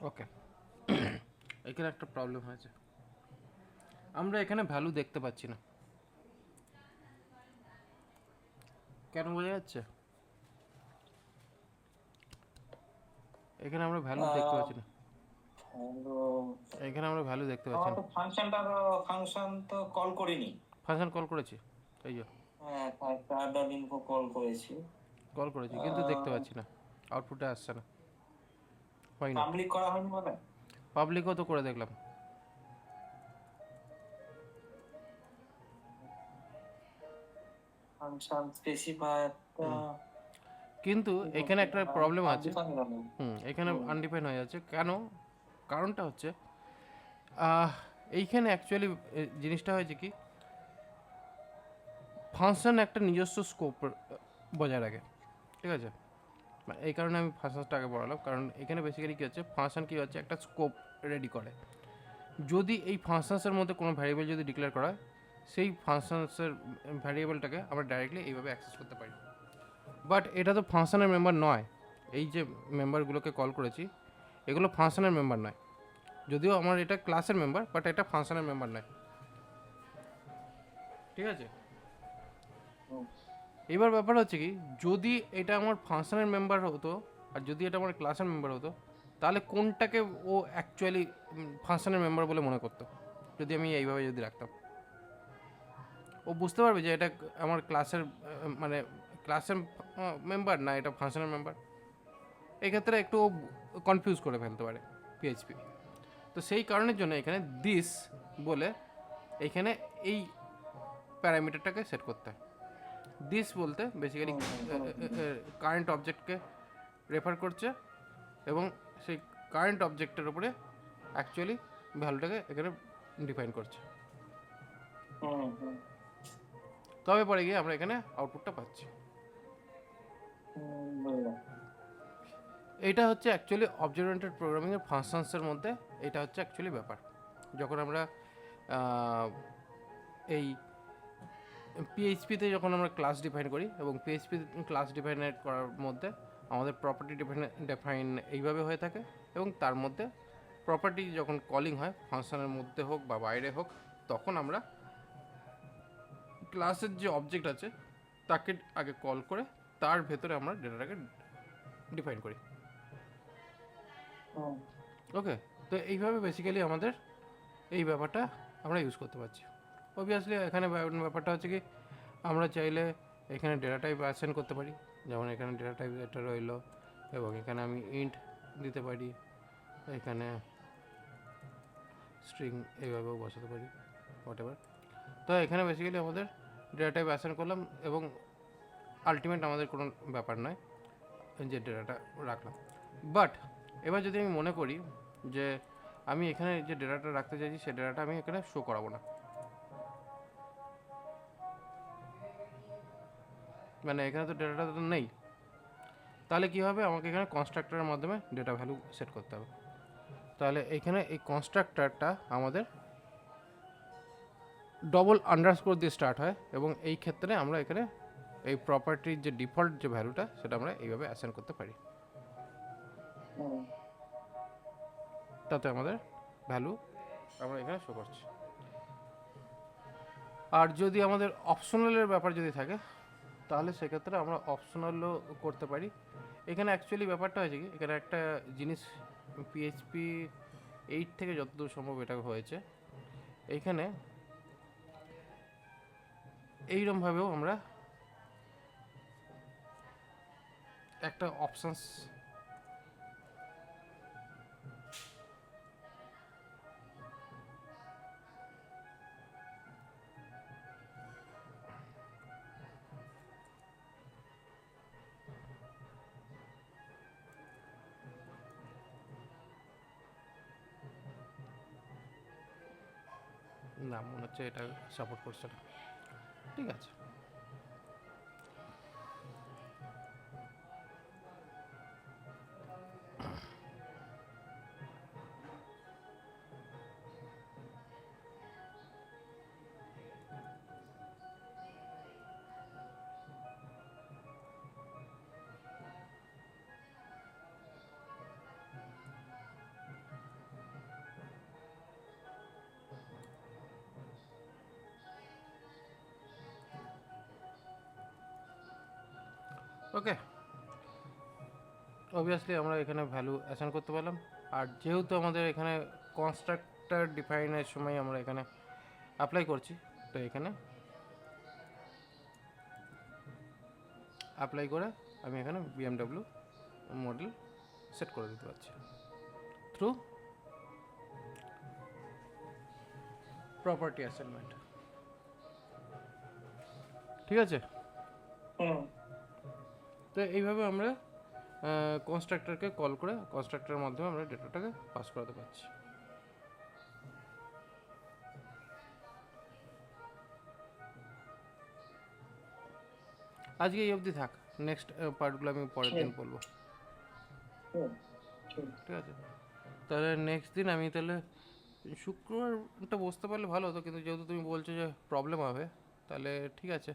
Speaker 2: ওকে। এখানে একটা প্রবলেম হয়েছে, আমরা এখানে ভ্যালু দেখতে পাচ্ছি না, কেন বোঝা যাচ্ছে? এখানে আমরা ভ্যালু দেখতে পাচ্ছি না, এখানে আমরা ভ্যালু দেখতে পাচ্ছি না।
Speaker 1: ফাংশন তো কল করিনি।
Speaker 2: ফাংশন কল করেছি, এই যে
Speaker 1: হ্যাঁ, info কল করেছি।
Speaker 2: কল করেছি কিন্তু দেখতে পাচ্ছি না, আউটপুটে আসছে না, হয়নি।
Speaker 1: পাবলিক করা হয়নি বলে
Speaker 2: পাবলিকও তো করে দেখলাম,
Speaker 1: ফাংশন স্পেসিফায়ার
Speaker 2: কিন্তু এখানে একটা প্রবলেম আছে। এখানে আনডিফাইন হয়ে যাচ্ছে কেন? কারণটা হচ্ছে এইখানে অ্যাকচুয়ালি জিনিসটা হয়েছে কি, ফাংশন একটা নিজস্ব স্কোপ বজায় রাখে, ঠিক আছে? এই কারণে আমি ফাংশনসটা আগে বলালাম, কারণ এখানে বেসিক্যালি কী হচ্ছে, ফাংশন কী হচ্ছে, একটা স্কোপ রেডি করে। যদি এই ফাংশনসের মধ্যে কোনো ভ্যারিয়েবল যদি ডিক্লেয়ার করা হয়, সেই ফাংশনসের ভ্যারিয়েবলটাকে আমরা ডাইরেক্টলি এইভাবে অ্যাক্সেস করতে পারি। বাট এটা তো ফাংশনের মেম্বার নয়, এই যে মেম্বারগুলোকে কল করেছি এগুলো ফাংশনের মেম্বার নয়, যদিও আমার এটা ক্লাসের মেম্বার, বাট এটা ফাংশনের মেম্বার নয়, ঠিক আছে? এবার ব্যাপার হচ্ছে কি, যদি এটা আমার ফাংশনের মেম্বার হতো আর যদি এটা আমার ক্লাসের মেম্বার হতো, তাহলে কোনটাকে ও অ্যাকচুয়ালি ফাংশনের মেম্বার বলে মনে করতো যদি আমি এইভাবে যদি রাখতাম? ও বুঝতে পারবে যে এটা আমার ক্লাসের মানে ক্লাসের মেম্বার না এটা ফাংশনের মেম্বার। এক্ষেত্রে একটু কনফিউজ করে ফেলতে পারে পিএইচপি। তো সেই কারণের জন্য এখানে দিস বলে এখানে এই প্যারামিটারটাকে সেট করতে হয়। দিস বলতে বেসিক্যালি কারেন্ট অবজেক্টকে রেফার করছে এবং সেই কারেন্ট অবজেক্টের উপরে অ্যাকচুয়ালি ভ্যালুটাকে এখানে ডিফাইন করছে। তবে পরে গিয়ে আমরা এখানে আউটপুটটা পাচ্ছি। এইটা হচ্ছে অ্যাকচুয়ালি অবজেক্ট ওরিয়েন্টেড প্রোগ্রামিংয়ের ফাংশনসের মধ্যে এটা হচ্ছে অ্যাকচুয়ালি ব্যাপার। যখন আমরা এই পিএইচপিতে যখন আমরা ক্লাস ডিফাইন করি এবং পিএইচপি ক্লাস ডিফাইন করার মধ্যে আমাদের প্রপার্টি ডিফাইন এইভাবে হয়ে থাকে এবং তার মধ্যে প্রপার্টি যখন কলিং হয় ফাংশনের মধ্যে হোক বা বাইরে হোক তখন আমরা ক্লাসের যে অবজেক্ট আছে তাকে আগে কল করে তার ভেতরে আমরা ডেটাটাকে ডিফাইন করি। ওকে, তো এইভাবে বেসিক্যালি আমাদের এই ব্যাপারটা আমরা ইউজ করতে পারছি। অবভিয়াসলি এখানে ব্যাপারটা হচ্ছে কি আমরা চাইলে এখানে ডেটা টাইপ অ্যাসাইন করতে পারি, যেমন এখানে ডেটা টাইপ এটা রইলো এবং এখানে আমি ইন্ট দিতে পারি, এখানে স্ট্রিং এইভাবেও বসাতে পারি হোয়াটএভার। তো এখানে বেসিক্যালি আমাদের ডেটা টাইপ অ্যাসাইন করলাম এবং আলটিমেট আমাদের কোনো ব্যাপার নয় যে ডেটাটা রাখলাম। বাট এবার যদি আমি মনে করি যে আমি এখানে যে ডেটাটা রাখতে চাইছি সেই ডেটাটা আমি এখানে শো করাবো না, মানে এখানে তো ডেটাটা তো নেই, তাহলে কী হবে? আমাকে এখানে কনস্ট্রাক্টরের মাধ্যমে ডেটা ভ্যালু সেট করতে হবে। তাহলে এখানে এই কনস্ট্রাক্টরটা আমাদের ডবল আন্ডারস্কোর দিয়ে স্টার্ট হয় এবং এই ক্ষেত্রে আমরা এখানে এই প্রপার্টির যে ডিফল্ট যে ভ্যালুটা সেটা আমরা এইভাবে অ্যাসাইন করতে পারি, তাতে আমাদের ভ্যালু আমরা এখানে শো করছি। আর যদি আমাদের অপশনালের ব্যাপার যদি থাকে তাহলে সেক্ষেত্রে আমরা অপশনালও করতে পারি। এখানে অ্যাকচুয়ালি ব্যাপারটা হয়েছে কি, এখানে একটা জিনিস পিএইচপি 8 থেকে যতদূর সম্ভব এটা হয়েছে, এইখানে এইরকমভাবেও আমরা একটা অপশানস না মনে হচ্ছে এটা সাপোর্ট করছে না, ঠিক আছে। ওকে, অবভিয়াসলি আমরা এখানে ভ্যালু অ্যাসাইন করতে পারলাম। আর যেহেতু আমাদের এখানে কনস্ট্রাক্টর ডিফাইনের সময় আমরা এখানে অ্যাপ্লাই করছি, তো এখানে অ্যাপ্লাই করে আমি এখানে BMW মডেল সেট করে দিতে পারছি থ্রু প্রপার্টি অ্যাসাইনমেন্ট, ঠিক আছে। তো এইভাবে আমরা কনস্ট্রাক্টরকে কল করে কনস্ট্রাক্টরের মাধ্যমে আমরা ডেটাটাকে পাস করাতে পারছি। আজকে এই অবধি থাক, নেক্সট পার্টগুলো আমি পরের দিন বলবো, ঠিক আছে। তাহলে নেক্সট দিন আমি তাহলে শুক্রবারটা বসতে পারলে ভালো হতো, কিন্তু যেহেতু তুমি বলছো যে প্রবলেম হবে তাহলে ঠিক আছে।